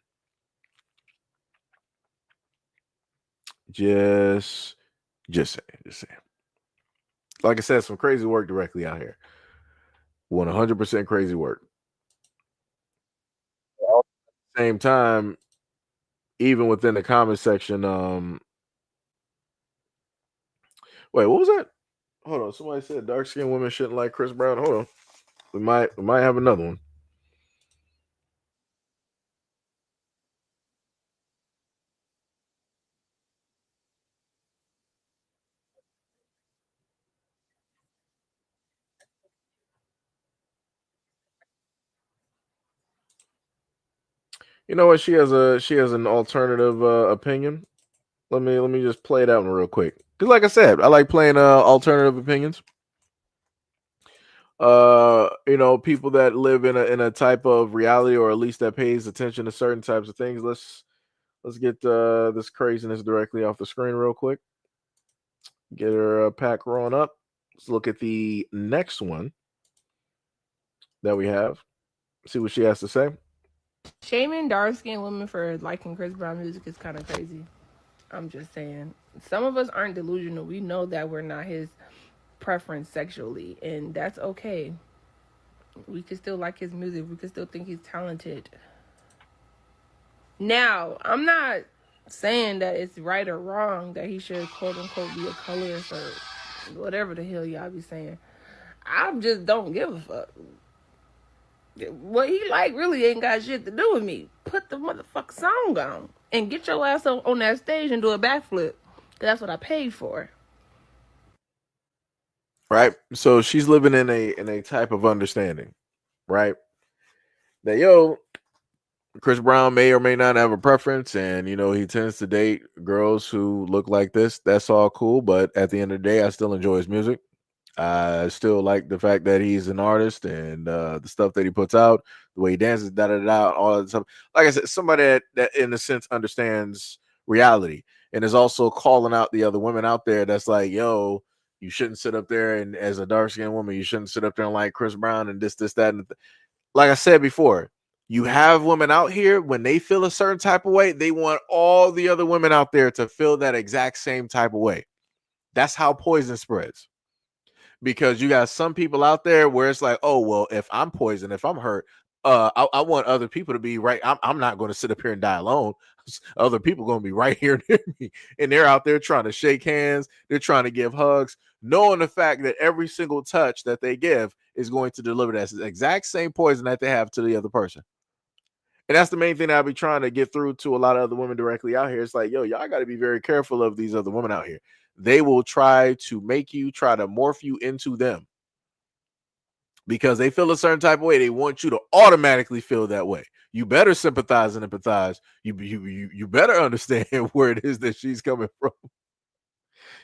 Just saying. Like I said, some crazy work directly out here. 100% crazy work. At the same time, even within the comment section, wait, what was that? Hold on. Somebody said dark skinned women shouldn't like Chris Brown. Hold on. We might have another one. You know what? She has an alternative opinion. Let me just play that one real quick. Because like I said, I like playing alternative opinions. People that live in a type of reality or at least that pays attention to certain types of things. Let's get this craziness directly off the screen real quick. Get her pack run up. Let's look at the next one that we have. See what she has to say. Shaming dark-skinned women for liking Chris Brown music is kind of crazy. I'm just saying. Some of us aren't delusional. We know that we're not his preference sexually, and that's okay. We can still like his music. We can still think he's talented. Now, I'm not saying that it's right or wrong that he should quote-unquote be a colorist or whatever the hell y'all be saying. I just don't give a fuck. What he like really ain't got shit to do with me. Put the motherfucking song on and get your ass on that stage and do a backflip. That's what I paid for. Right. So she's living in a type of understanding, right? That Chris Brown may or may not have a preference, and he tends to date girls who look like this. That's all cool, but at the end of the day, I still enjoy his music. I still like the fact that he's an artist and the stuff that he puts out, the way he dances, all that stuff. Like I said, somebody that in a sense understands reality and is also calling out the other women out there that's like, yo, you shouldn't sit up there and as a dark-skinned woman, you shouldn't sit up there and like Chris Brown and this, that, and like I said before, you have women out here when they feel a certain type of way, they want all the other women out there to feel that exact same type of way. That's how poison spreads. Because you got some people out there where it's like, oh, well, if I'm poisoned, if I'm hurt, I want other people to be right. I'm not going to sit up here and die alone. Other people going to be right here near me. And they're out there trying to shake hands. They're trying to give hugs, knowing the fact that every single touch that they give is going to deliver that exact same poison that they have to the other person. And that's the main thing I'll be trying to get through to a lot of other women directly out here. It's like, yo, y'all got to be very careful of these other women out here. They will try to make you try to morph you into them because they feel a certain type of way. They want you to automatically feel that way. You better sympathize and empathize. You better understand where it is that she's coming from.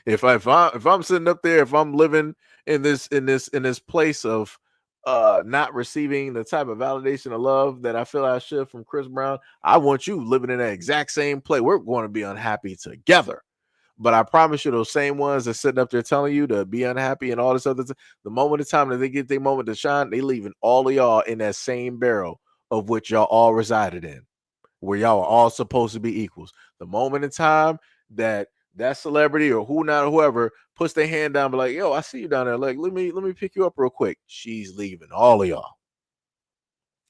If I'm sitting up there, if I'm living in this place of not receiving the type of validation of love that I feel I should from Chris Brown. I want you living in that exact same place. We're going to be unhappy together. But I promise you, those same ones that sitting up there telling you to be unhappy and all this other the moment of time that they get their moment to shine, they leaving all of y'all in that same barrel of which y'all all resided in, where y'all are all supposed to be equals. The moment in time that celebrity or whoever puts their hand down, be like, yo, I see you down there. Like, let me pick you up real quick. She's leaving all of y'all.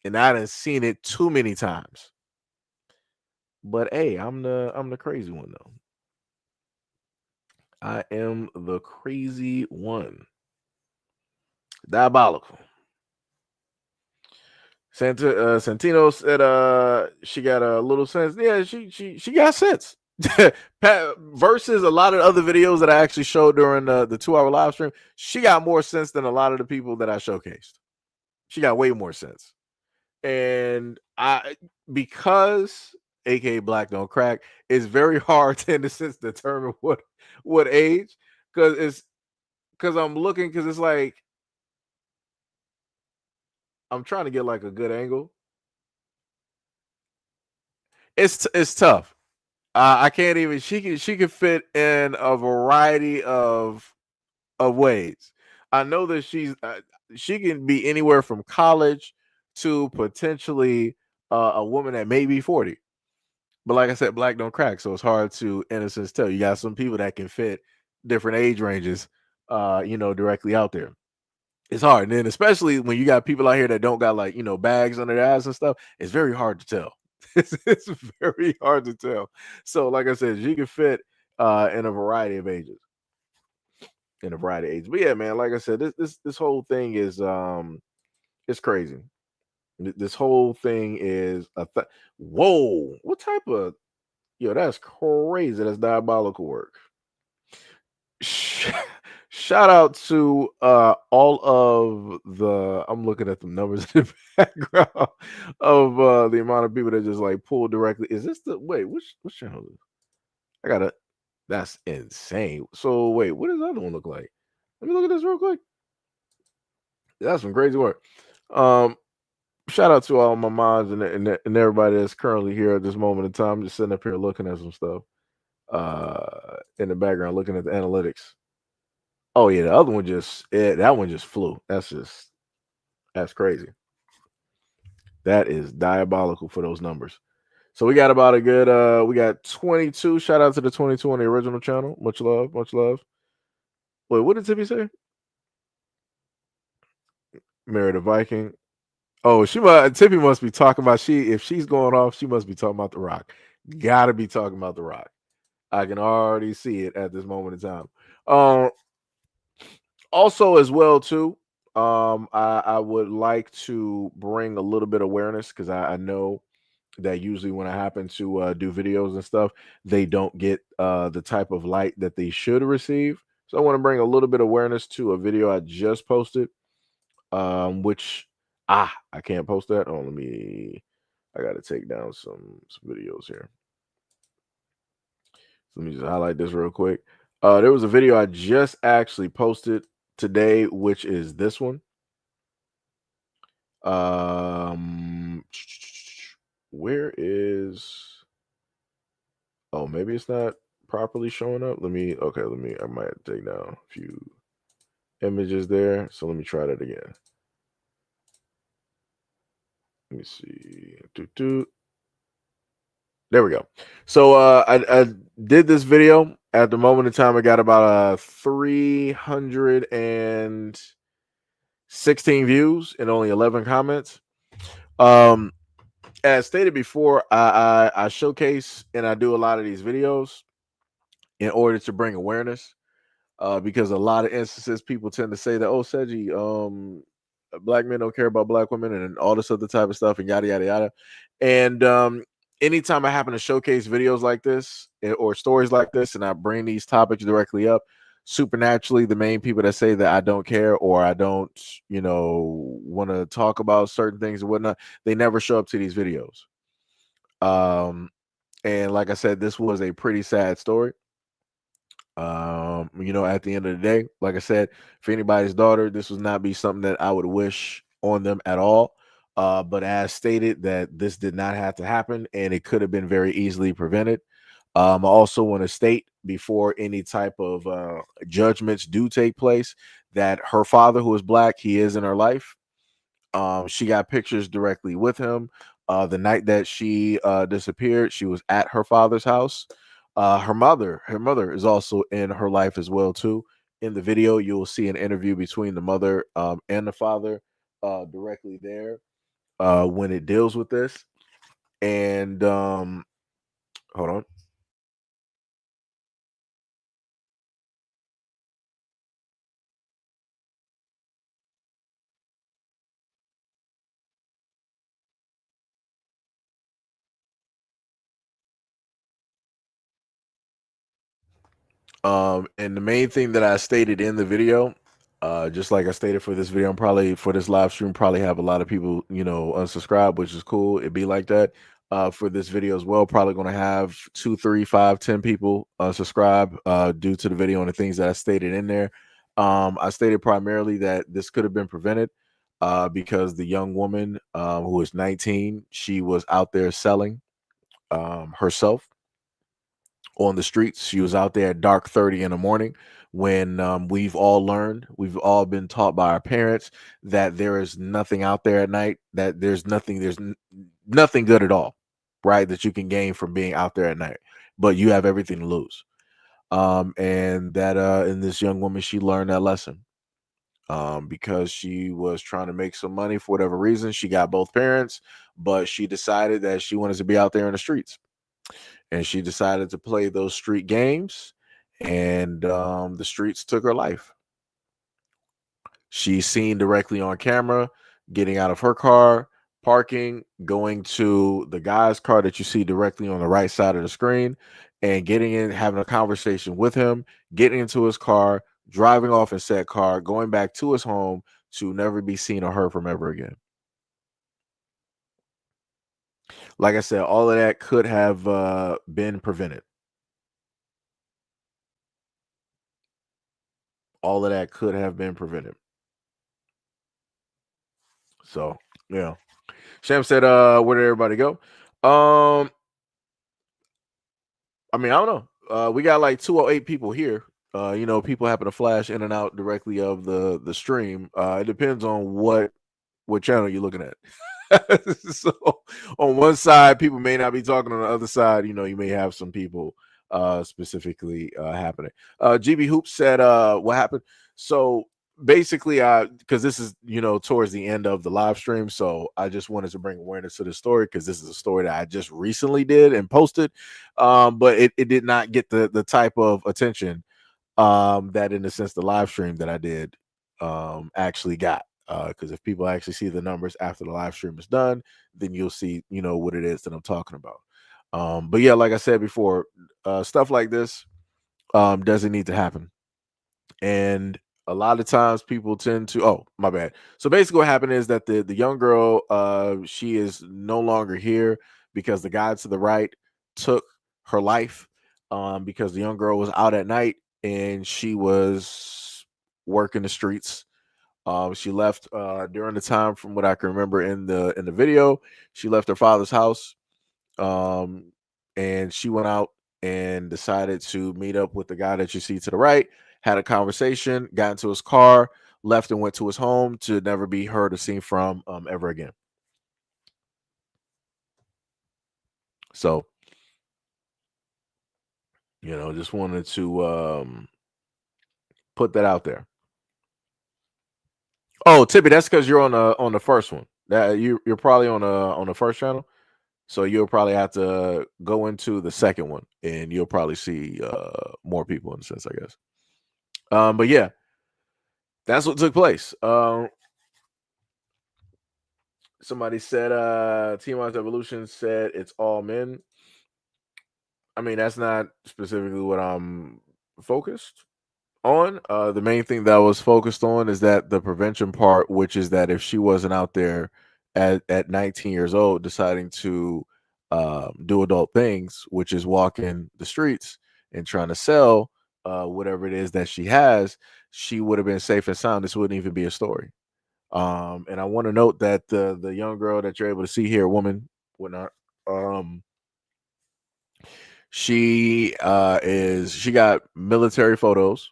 And I done seen it too many times. But hey, I'm the crazy one though. I am the crazy one. Diabolical. Santino said she got a little sense. Yeah, she got sense. Versus a lot of other videos that I actually showed during the 2-hour live stream, she got more sense than a lot of the people that I showcased. She got way more sense. And because aka Black Don't Crack, it's very hard to in a sense determine what age, because I'm looking, because it's like I'm trying to get like a good angle. It's tough. I can't even. She can fit in a variety of ways. I know that she can be anywhere from college to potentially a woman that may be 40. But like I said, Black don't crack, so it's hard to, in a sense, tell. You got some people that can fit different age ranges, directly out there. It's hard, and then especially when you got people out here that don't got like bags under their eyes and stuff. It's very hard to tell. It's very hard to tell. So, like I said, you can fit in a variety of ages. In a variety of ages, but yeah, man. Like I said, this whole thing is it's crazy. This whole thing is whoa. What type of that's crazy. That's diabolical work. Shout out to all of the. I'm looking at the numbers in the background of the amount of people that just like pull directly. Is this the wait? Which channel is this? I gotta. That's insane. So wait, what does the other one look like? Let me look at this real quick. That's some crazy work. Shout out to all my moms and everybody that's currently here at this moment in time. Just sitting up here looking at some stuff in the background, looking at the analytics. Oh yeah, the other one that one just flew. That's crazy. That is diabolical for those numbers. So we got about a good we got 22. Shout out to the 22 on the original channel. Much love, much love. Wait, what did Tippy say? Married a Viking. Oh, Tippy must be talking about if she's going off, she must be talking about The Rock. Gotta be talking about The Rock. I can already see it at this moment in time. Also, as well, too, I would like to bring a little bit of awareness, because I know that usually when I happen to do videos and stuff, they don't get the type of light that they should receive. So I want to bring a little bit of awareness to a video I just posted, which I can't post that. Oh, I got to take down some videos here. So let me just highlight this real quick. There was a video I just actually posted today, which is this one. Where is? Oh, maybe it's not properly showing up. I might take down a few images there. So let me try that again. Let me see. There we go. So I did this video. At the moment in time, I got about 316 views and only 11 comments. As stated before, I showcase and I do a lot of these videos in order to bring awareness, because a lot of instances people tend to say that, oh, Seiji, black men don't care about black women and all this other type of stuff and yada yada yada. And anytime I happen to showcase videos like this or stories like this, and I bring these topics directly up, supernaturally, the main people that say that I don't care or I don't, want to talk about certain things and whatnot, they never show up to these videos. And like I said, this was a pretty sad story. At the end of the day, like I said, for anybody's daughter, this would not be something that I would wish on them at all. But as stated, that this did not have to happen, and it could have been very easily prevented. I also want to state before any type of judgments do take place that her father, who is black, he is in her life. She got pictures directly with him. The night that she disappeared, she was at her father's house. Her mother is also in her life as well too. In the video, you will see an interview between the mother and the father directly there when it deals with this. And hold on. And the main thing that I stated in the video, just like I stated for this video, I'm probably for this live stream, probably have a lot of people, unsubscribe, which is cool. It'd be like that. For this video as well, probably gonna have 2, 3, 5, 10 people unsubscribe due to the video and the things that I stated in there. I stated primarily that this could have been prevented because the young woman who was 19, she was out there selling herself on the streets. She was out there at dark 30 in the morning when we've all been taught by our parents that there is nothing out there at night, that nothing good at all, right? That you can gain from being out there at night, but you have everything to lose. And that in this young woman, she learned that lesson because she was trying to make some money for whatever reason. She got both parents, but she decided that she wanted to be out there in the streets, and she decided to play those street games, and the streets took her life. She's seen directly on camera getting out of her car, parking, going to the guy's car that you see directly on the right side of the screen, and getting in, having a conversation with him, getting into his car, driving off in said car, going back to his home to never be seen or heard from ever again. Like I said, all of that could have been prevented. All of that could have been prevented. So yeah. Sham said, where did everybody go? I mean, I don't know. We got like 208 people here. People happen to flash in and out directly of the stream. It depends on what channel you're looking at. So on one side, people may not be talking. On the other side, you may have some people specifically happening. GB Hoop said, what happened? So basically, because this is towards the end of the live stream, so I just wanted to bring awareness to the story because this is a story that I just recently did and posted, but it did not get the type of attention that, in a sense, the live stream that I did actually got. Because if people actually see the numbers after the live stream is done, then you'll see what it is that I'm talking about. But yeah, like I said before, stuff like this doesn't need to happen. And a lot of times people tend to, oh, my bad. So basically what happened is that the young girl, she is no longer here because the guy to the right took her life, because the young girl was out at night and she was working the streets. She left during the time, from what I can remember in the video, she left her father's house, and she went out and decided to meet up with the guy that you see to the right, had a conversation, got into his car, left and went to his home to never be heard or seen from ever again. So, just wanted to put that out there. Oh, Tippy, that's because you're on the first one. That you're probably on the first channel. So you'll probably have to go into the second one, and you'll probably see more people, in a sense, I guess. But yeah, that's what took place. Somebody said, Team Wise Evolution said it's all men. I mean, that's not specifically what I'm focused on. The main thing that I was focused on is that the prevention part, which is that if she wasn't out there at 19 years old deciding to do adult things, which is walking the streets and trying to sell whatever it is that she has, she would have been safe and sound. This wouldn't even be a story. And I want to note that the young girl that you're able to see here, woman, whatnot, she got military photos,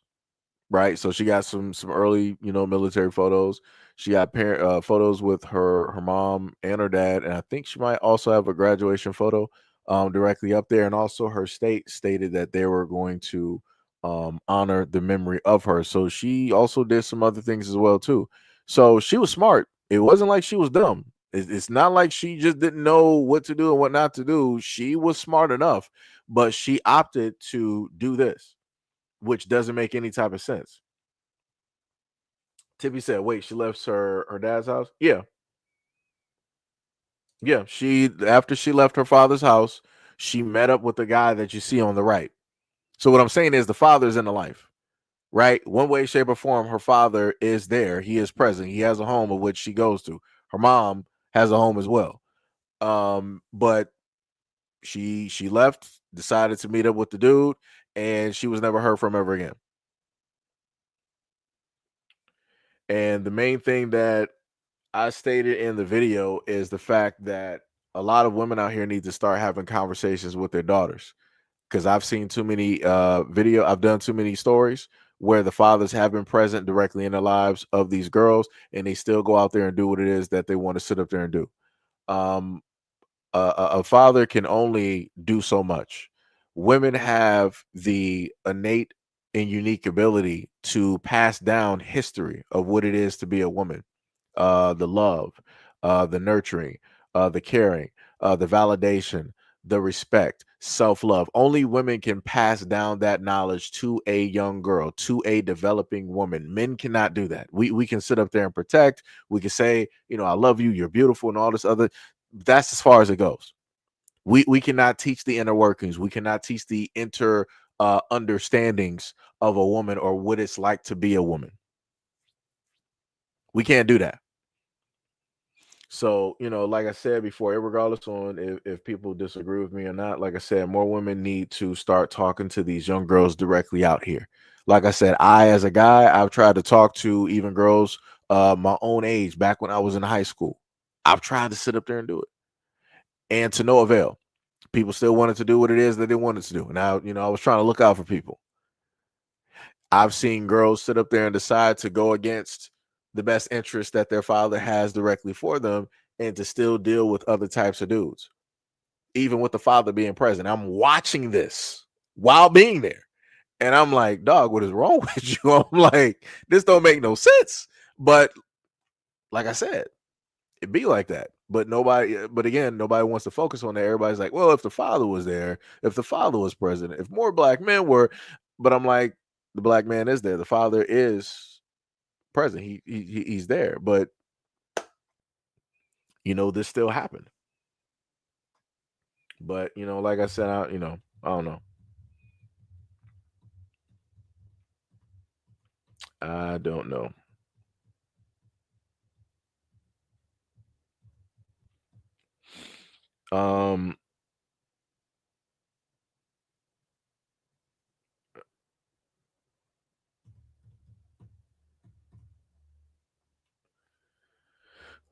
right? So she got some early, military photos. She got parent photos with her mom and her dad, and I think she might also have a graduation photo directly up there. And also, her state stated that they were going to honor the memory of her. So she also did some other things as well too. So she was smart. It wasn't like she was dumb. It's not like she just didn't know what to do and what not to do. She was smart enough, but she opted to do this, which doesn't make any type of sense. Tippy said, "Wait, she left her dad's house." Yeah, yeah. She after she left her father's house, she met up with the guy that you see on the right. So what I'm saying is the father's in the life, right? One way, shape, or form, her father is there. He is present. He has a home of which she goes to. Her mom has a home as well. But she left, decided to meet up with the dude, and she was never heard from ever again. And the main thing that I stated in the video is the fact that a lot of women out here need to start having conversations with their daughters, because I've seen too many I've done too many stories where the fathers have been present directly in the lives of these girls, and they still go out there and do what it is that they want to sit up there and do. Um, a father can only do so much. Women have the innate and unique ability to pass down history of what it is to be a woman, the love, the nurturing, the caring, the validation, the respect, self love. Only women can pass down that knowledge to a young girl, to a developing woman. Men cannot do that. We can sit up there and protect. We can say, I love you, you're beautiful, and all this other. That's as far as it goes. We cannot teach the inner workings. We cannot teach the inter understandings of a woman or what it's like to be a woman. We can't do that. So, like I said before, regardless on if people disagree with me or not, like I said, more women need to start talking to these young girls directly out here. Like I said, as a guy, I've tried to talk to even girls my own age back when I was in high school. I've tried to sit up there and do it, and to no avail. People still wanted to do what it is that they wanted to do. Now, I was trying to look out for people. I've seen girls sit up there and decide to go against the best interest that their father has directly for them, and to still deal with other types of dudes, even with the father being present. I'm watching this while being there, and I'm like, dog, what is wrong with you? I'm like, this don't make no sense. But like I said, it be like that. But again, nobody wants to focus on that. Everybody's like, well, if the father was there, if the father was present, if more black men were. But I'm like, the black man is there. The father is present. He's there. But this still happened. But like I said, I don't know. I don't know. Um,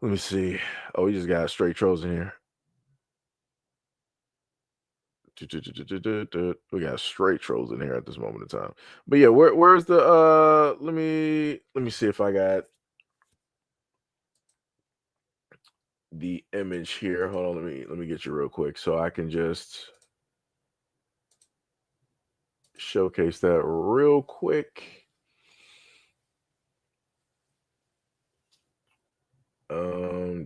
let me see. Oh, we just got straight trolls in here. We got straight trolls in here at this moment in time. But yeah, where's the let me see if I got the image here. Hold on, let me get you real quick so I can just showcase that real quick. I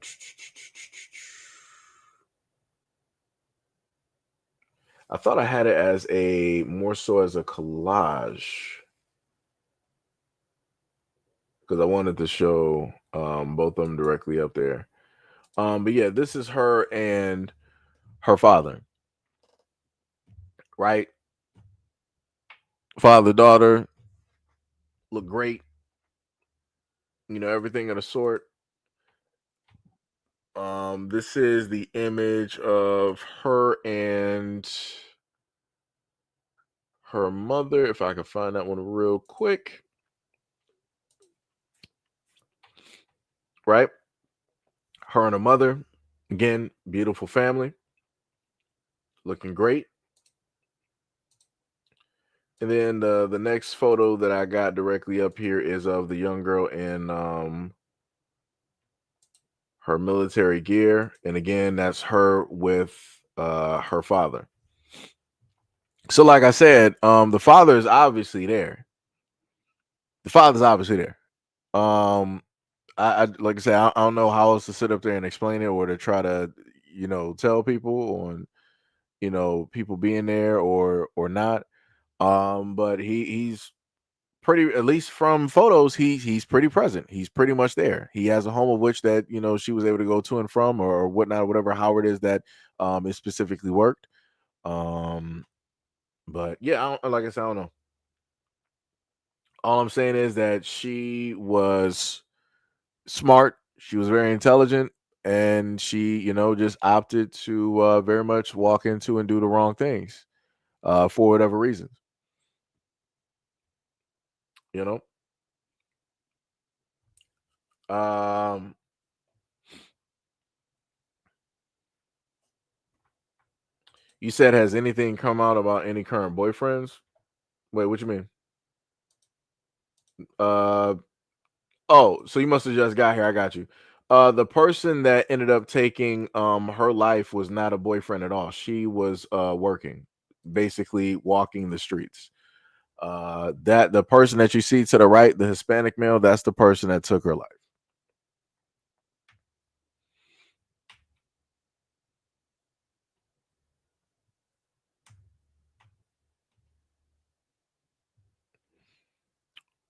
thought I had it as more so as a collage, because I wanted to show both of them directly up there. But yeah, this is her and her father, right? Father, daughter, look great. Everything of the sort. This is the image of her and her mother. If I can find that one real quick. right? Her and her mother, again, beautiful family, looking great. And then the next photo that I got directly up here is of the young girl in her military gear, and again, that's her with her father. So, like I said, the father is obviously there. The father's obviously there. I like I said, I don't know how else to sit up there and explain it, or to try to, tell people on, people being there or not. But he's pretty, at least from photos, he's pretty present. He's pretty much there. He has a home of which that she was able to go to and from, or whatnot, whatever, how it is that it specifically worked. But yeah, like I said, I don't know. All I'm saying is that she was smart. She was very intelligent, and she, just opted to very much walk into and do the wrong things for whatever reasons. You know. You said, has anything come out about any current boyfriends? Wait, what you mean? Uh oh, so you must have just got here. I got you. The person that ended up taking her life was not a boyfriend at all. She was working, basically walking the streets. That the person that you see to the right, the Hispanic male, that's the person that took her life.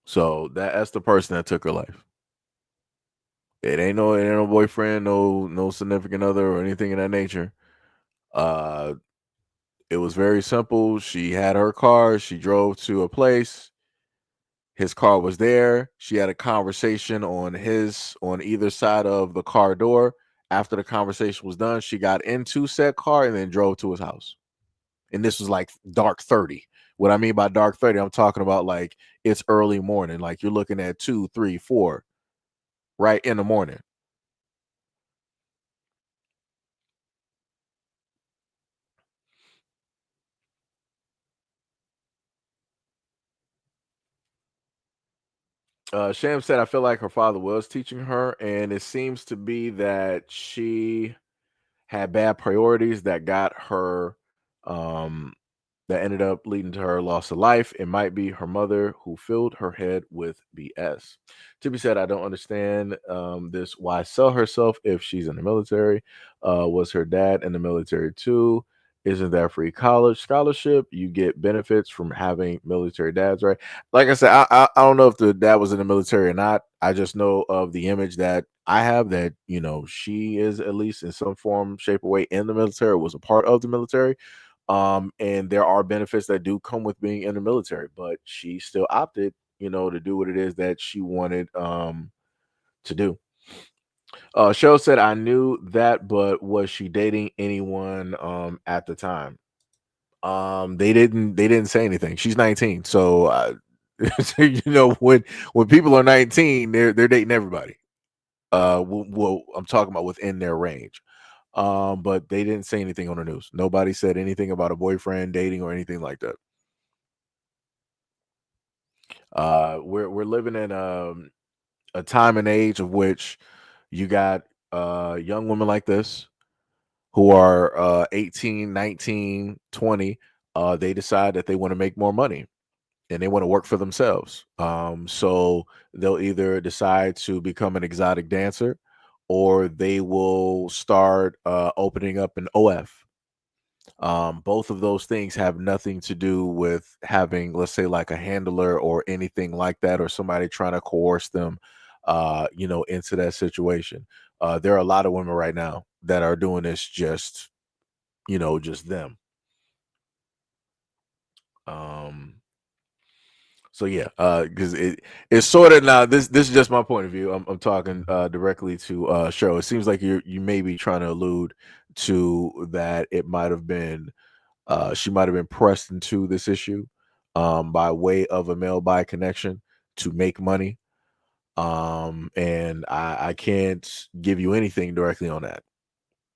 So that's the person that took her life. It ain't no boyfriend, no significant other or anything of that nature. Uh it was very simple. She had her car, she drove to a place. His car was there. She had a conversation on either side of the car door. After the conversation was done, she got into said car and then drove to his house. And this was like dark 30. What I mean by dark 30, I'm talking about like it's early morning. Like you're looking at 2, 3, 4, right in the morning. Sham said, I feel like her father was teaching her, and it seems to be that she had bad priorities that got her um that ended up leading to her loss of life. It might be her mother who filled her head with BS. Tippy said, I don't understand this. Why sell herself if she's in the military? Was her dad in the military too? Isn't that free college scholarship? You get benefits from having military dads, right? Like I said, I don't know if the dad was in the military or not. I just know of the image that I have that, she is at least in some form, shape, or way in the military, was a part of the military. And there are benefits that do come with being in the military, but she still opted, to do what it is that she wanted to do. Cheryl said, I knew that, but was she dating anyone at the time? They didn't say anything. She's 19. So when people are 19, they're dating everybody. Well, I'm talking about within their range. But they didn't say anything on the news. Nobody said anything about a boyfriend dating or anything like that. We're living in a time and age of which you got young women like this who are 18, 19, 20. They decide that they want to make more money and they want to work for themselves. So they'll either decide to become an exotic dancer, or they will start opening up an OF. Both of those things have nothing to do with having, let's say, like a handler or anything like that, or somebody trying to coerce them, into that situation. There are a lot of women right now that are doing this just them. Um, so yeah, because it's sort of, now this is just my point of view. I'm talking directly to Cheryl. It seems like you may be trying to allude to that it might have been she might have been pressed into this issue by way of a male bi connection to make money. And I can't give you anything directly on that.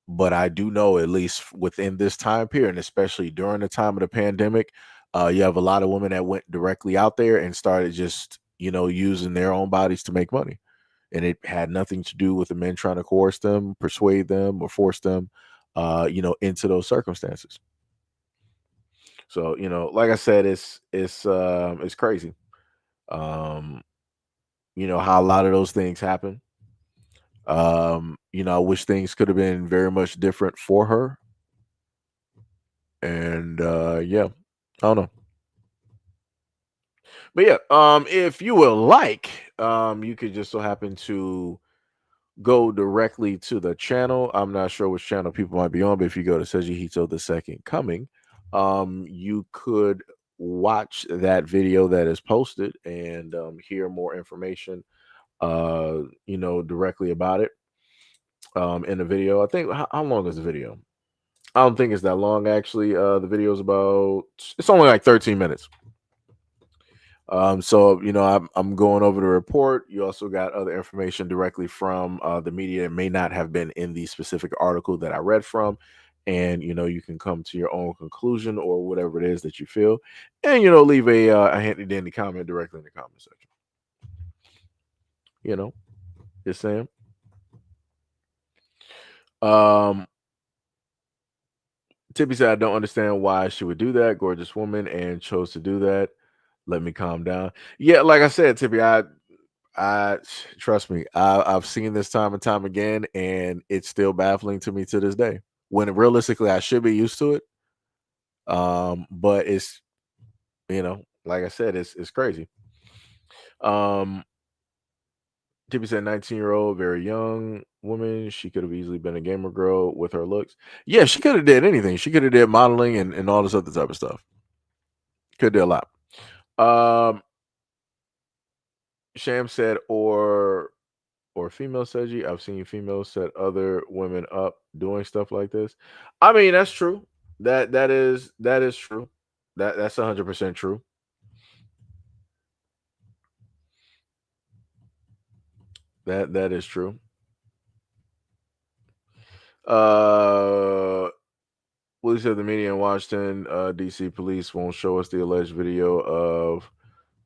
But I do know, at least within this time period, and especially during the time of the pandemic, you have a lot of women that went directly out there and started just, using their own bodies to make money. And it had nothing to do with the men trying to coerce them, persuade them, or force them, into those circumstances. So, like I said, it's crazy. Um, how a lot of those things happen. I wish things could have been very much different for her. And yeah, I don't know. But yeah, if you would like, you could just so happen to go directly to the channel. I'm not sure which channel people might be on, but if you go to SEIJIHITO the Second Coming, you could watch that video that is posted and hear more information directly about it. In the video. I think how long is the video? I don't think it's that long actually. The video is it's only like 13 minutes. So I'm going over the report. You also got other information directly from the media that may not have been in the specific article that I read from, and you can come to your own conclusion or whatever it is that you feel, and leave a handy dandy comment directly in the comment section. Just saying. Tippy said, I don't understand why she would do that. Gorgeous woman and chose to do that. Let me calm down. Yeah, like I said, Tippy, I trust me, I've seen this time and time again, and it's still baffling to me to this day. When realistically I should be used to it. But it's like I said, it's crazy. Tippy said 19-year-old, very young woman. She could have easily been a gamer girl with her looks. Yeah, she could have did anything. She could have did modeling and all this other type of stuff. Could do a lot. Sham said, or female Seiji. I've seen females set other women up doing stuff like this. I mean, that's true. That is true. That's 100% true. That is true. Police said the media in Washington, D.C. police won't show us the alleged video of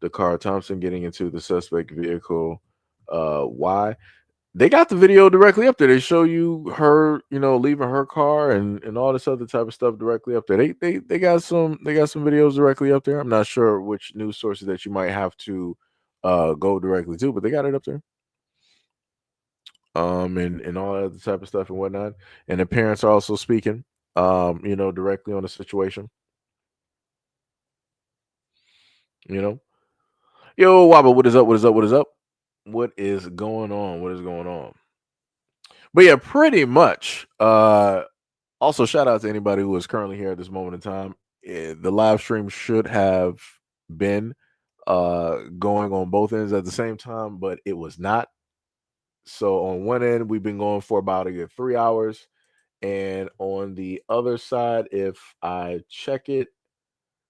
the car Thompson getting into the suspect vehicle. Why? They got the video directly up there. They show you her, leaving her car and all this other type of stuff directly up there. They got some videos directly up there. I'm not sure which news sources that you might have to go directly to, but they got it up there. And all that other type of stuff and whatnot. And the parents are also speaking, directly on the situation. Yo, Wabba, what is up? What is up? What is up? What is going on? What is going on? But yeah, pretty much. Also, shout out to anybody who is currently here at this moment in time. The live stream should have been going on both ends at the same time, but it was not. So on one end, we've been going for about a good 3 hours. And on the other side, if I check it,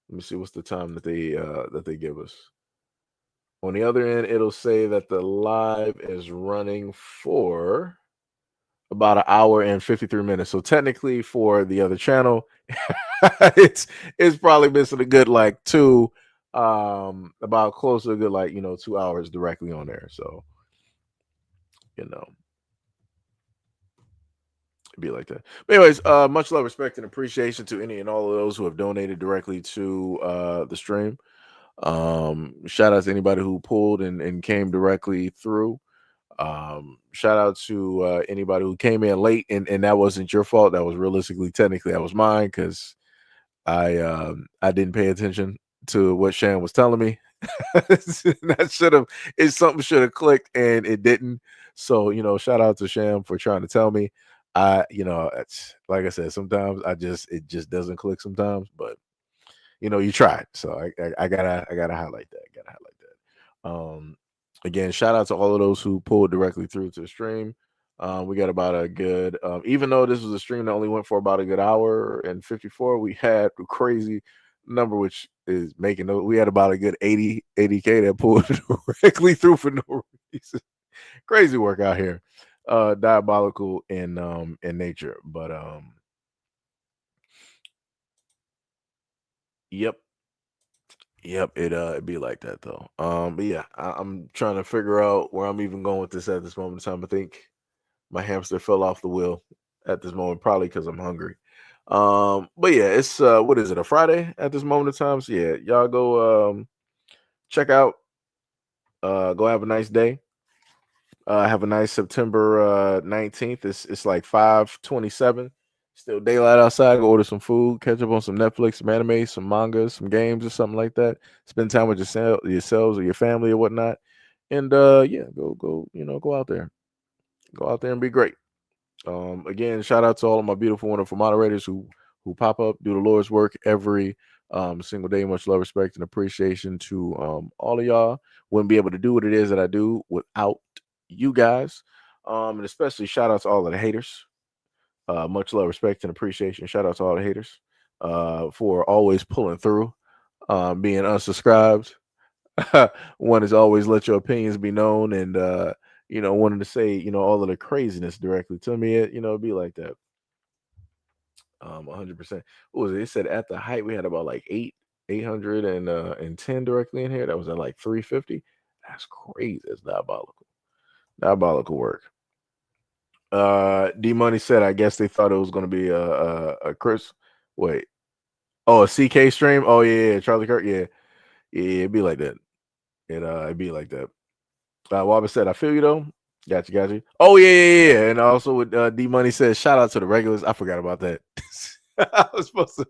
let me see what's the time that they give us. On the other end, it'll say that the live is running for about an hour and 53 minutes. So technically for the other channel, it's probably missing a good like about close to a good like 2 hours directly on there. So it'd be like that. But anyways, much love, respect, and appreciation to any and all of those who have donated directly to the stream. Shout out to anybody who pulled and came directly through. Shout out to anybody who came in late and that wasn't your fault. That was realistically, technically, that was mine because I didn't pay attention to what Shan was telling me. Something should have clicked and it didn't. So shout out to Sham for trying to tell me. It's like I said, sometimes it just doesn't click sometimes, but you tried. So I gotta highlight that. Again, shout out to all of those who pulled directly through to the stream. We got about a good, even though this was a stream that only went for about a good hour and 54, we had a crazy number, which is making those. We had about a good 80K that pulled directly through for no reason. Crazy work out here. Diabolical in nature. But yep. Yep, it'd be like that though. But yeah, I'm trying to figure out where I'm even going with this at this moment in time. I think my hamster fell off the wheel at this moment, probably because I'm hungry. But yeah, it's what is it, a Friday at this moment in time? So yeah, y'all go check out, go have a nice day. Have a nice September 19th. It's like 5:27. Still daylight outside. Go order some food, catch up on some Netflix, some anime, some manga, some games, or something like that. Spend time with yourselves or your family or whatnot. And yeah, go, go out there. Go out there and be great. Again, shout out to all of my beautiful, wonderful moderators who pop up, do the Lord's work every single day. Much love, respect, and appreciation to all of y'all. Wouldn't be able to do what it is that I do without you guys. And especially shout out to all of the haters. Much love, respect, and appreciation. Shout out to all the haters for always pulling through, being unsubscribed. One is always let your opinions be known, and wanting to say all of the craziness directly to me. It'd be like that. 100%. What was it? It said at the height we had about like 810 directly in here. That was at like 350. That's crazy. That's diabolical. Diabolical work. D Money said, I guess they thought it was going to be a Chris. Wait. Oh, a CK stream. Oh yeah, Charlie Kirk. Yeah, yeah. It'd be like that. It'd be like that. Wabba said, I feel you though. Got you, got you. Oh yeah. And also with D Money says, shout out to the regulars. I forgot about that. I was supposed to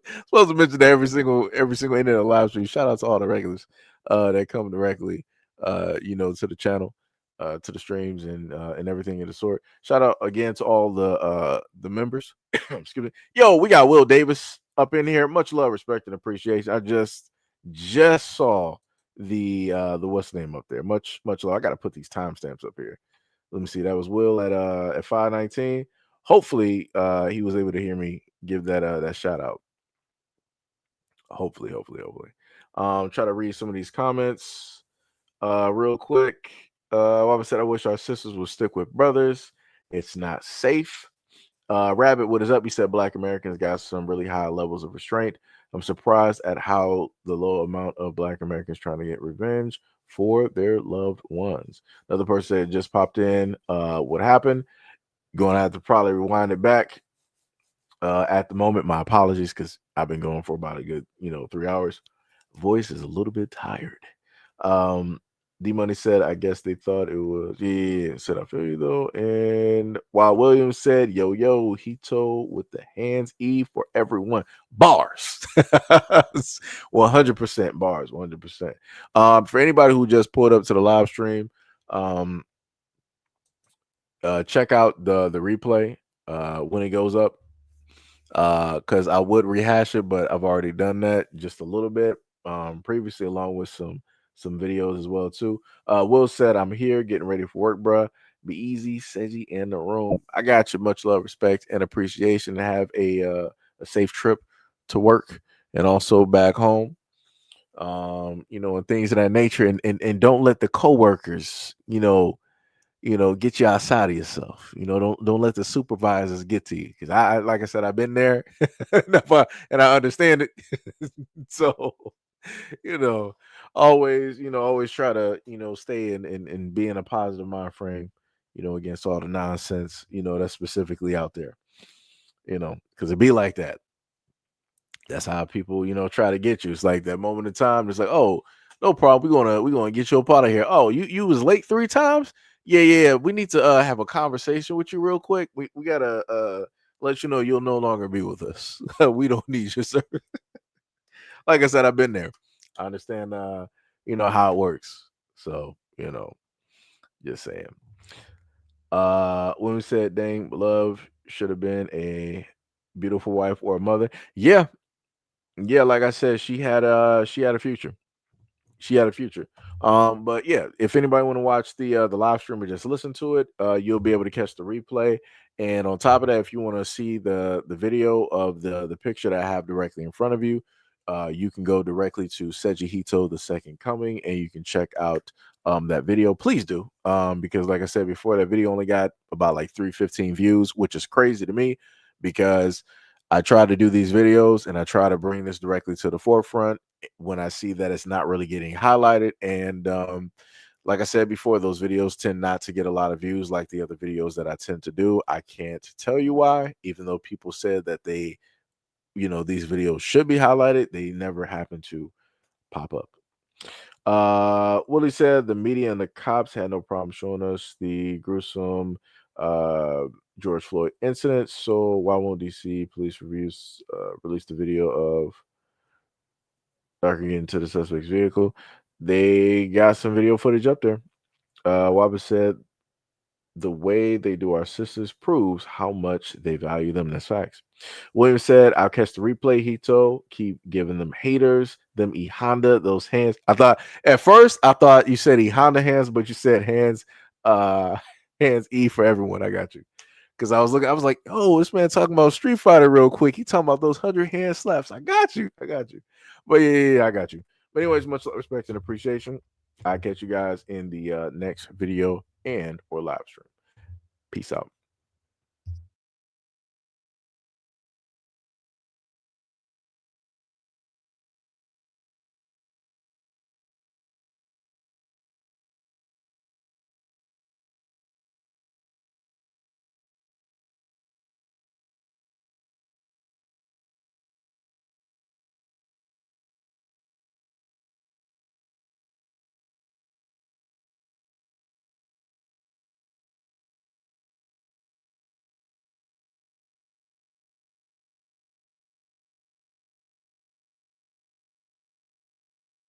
mention that every single end of the live stream. Shout out to all the regulars that come directly to the channel, to the streams and everything of the sort. Shout out again to all the members. Excuse me. Yo, we got Will Davis up in here. Much love, respect, and appreciation. I just saw the what's the name up there. Much love. I gotta put these timestamps up here. Let me see. That was Will at 5:19. Hopefully he was able to hear me give that shout out. Hopefully. Try to read some of these comments real quick. Robert said, I wish our sisters would stick with brothers. It's not safe. Rabbit, what is up? He said Black Americans got some really high levels of restraint. I'm surprised at how the low amount of Black Americans trying to get revenge for their loved ones. Another person said just popped in. What happened? Going to have to probably rewind it back. At the moment, my apologies because I've been going for about a good 3 hours. Voice is a little bit tired. D Money said, I guess they thought it was, yeah, said, I feel you though. And while Williams said, yo, Hito with the hands E for everyone. Bars. 100% bars, 100%. For anybody who just pulled up to the live stream, check out the replay when it goes up. Because I would rehash it, but I've already done that just a little bit previously, along with some videos as well too. Will said, I'm here getting ready for work, bruh. Be easy, Seiji in the room. I got you. Much love, respect, and appreciation. To have a safe trip to work and also back home. And things of that nature. And don't let the coworkers, get you outside of yourself. Don't let the supervisors get to you. Because I like I said, I've been there and I understand it. So, always try to, stay and be in a positive mind frame, against all the nonsense, that's specifically out there, because it be like that. That's how people, try to get you. It's like that moment in time. It's like, oh, no problem. We're gonna get you up out of here. Oh, you was late 3 times. Yeah. We need to have a conversation with you real quick. We gotta let you know you'll no longer be with us. We don't need your service. Like I said, I've been there. I understand how it works. So, just saying. When we said dang love should have been a beautiful wife or a mother. Yeah, like I said, she had a future. She had a future. But yeah, if anybody want to watch the live stream or just listen to it, you'll be able to catch the replay. And on top of that, if you want to see the video of the picture that I have directly in front of you, you can go directly to SEIJIHITO, the Second Coming, and you can check out that video. Please do, because like I said before, that video only got about like 315 views, which is crazy to me because I try to do these videos and I try to bring this directly to the forefront when I see that it's not really getting highlighted. And like I said before, those videos tend not to get a lot of views like the other videos that I tend to do. I can't tell you why, even though people said that they, these videos should be highlighted, they never happen to pop up. Willie said the media and the cops had no problem showing us the gruesome George Floyd incident. So why won't DC police release the video of Darker getting into the suspect's vehicle? They got some video footage up there. Wabba said the way they do our sisters proves how much they value them. That's facts. William said, I'll catch the replay, Hito. Keep giving them haters, them E Honda, those hands. I thought at first you said E Honda hands, but you said hands, hands E for everyone. I got you. Because I was like, oh, this man talking about Street Fighter real quick. He talking about those 100 hand slaps. I got you. But yeah, I got you. But anyways, much respect and appreciation. I'll catch you guys in the next video and or live stream. Peace out.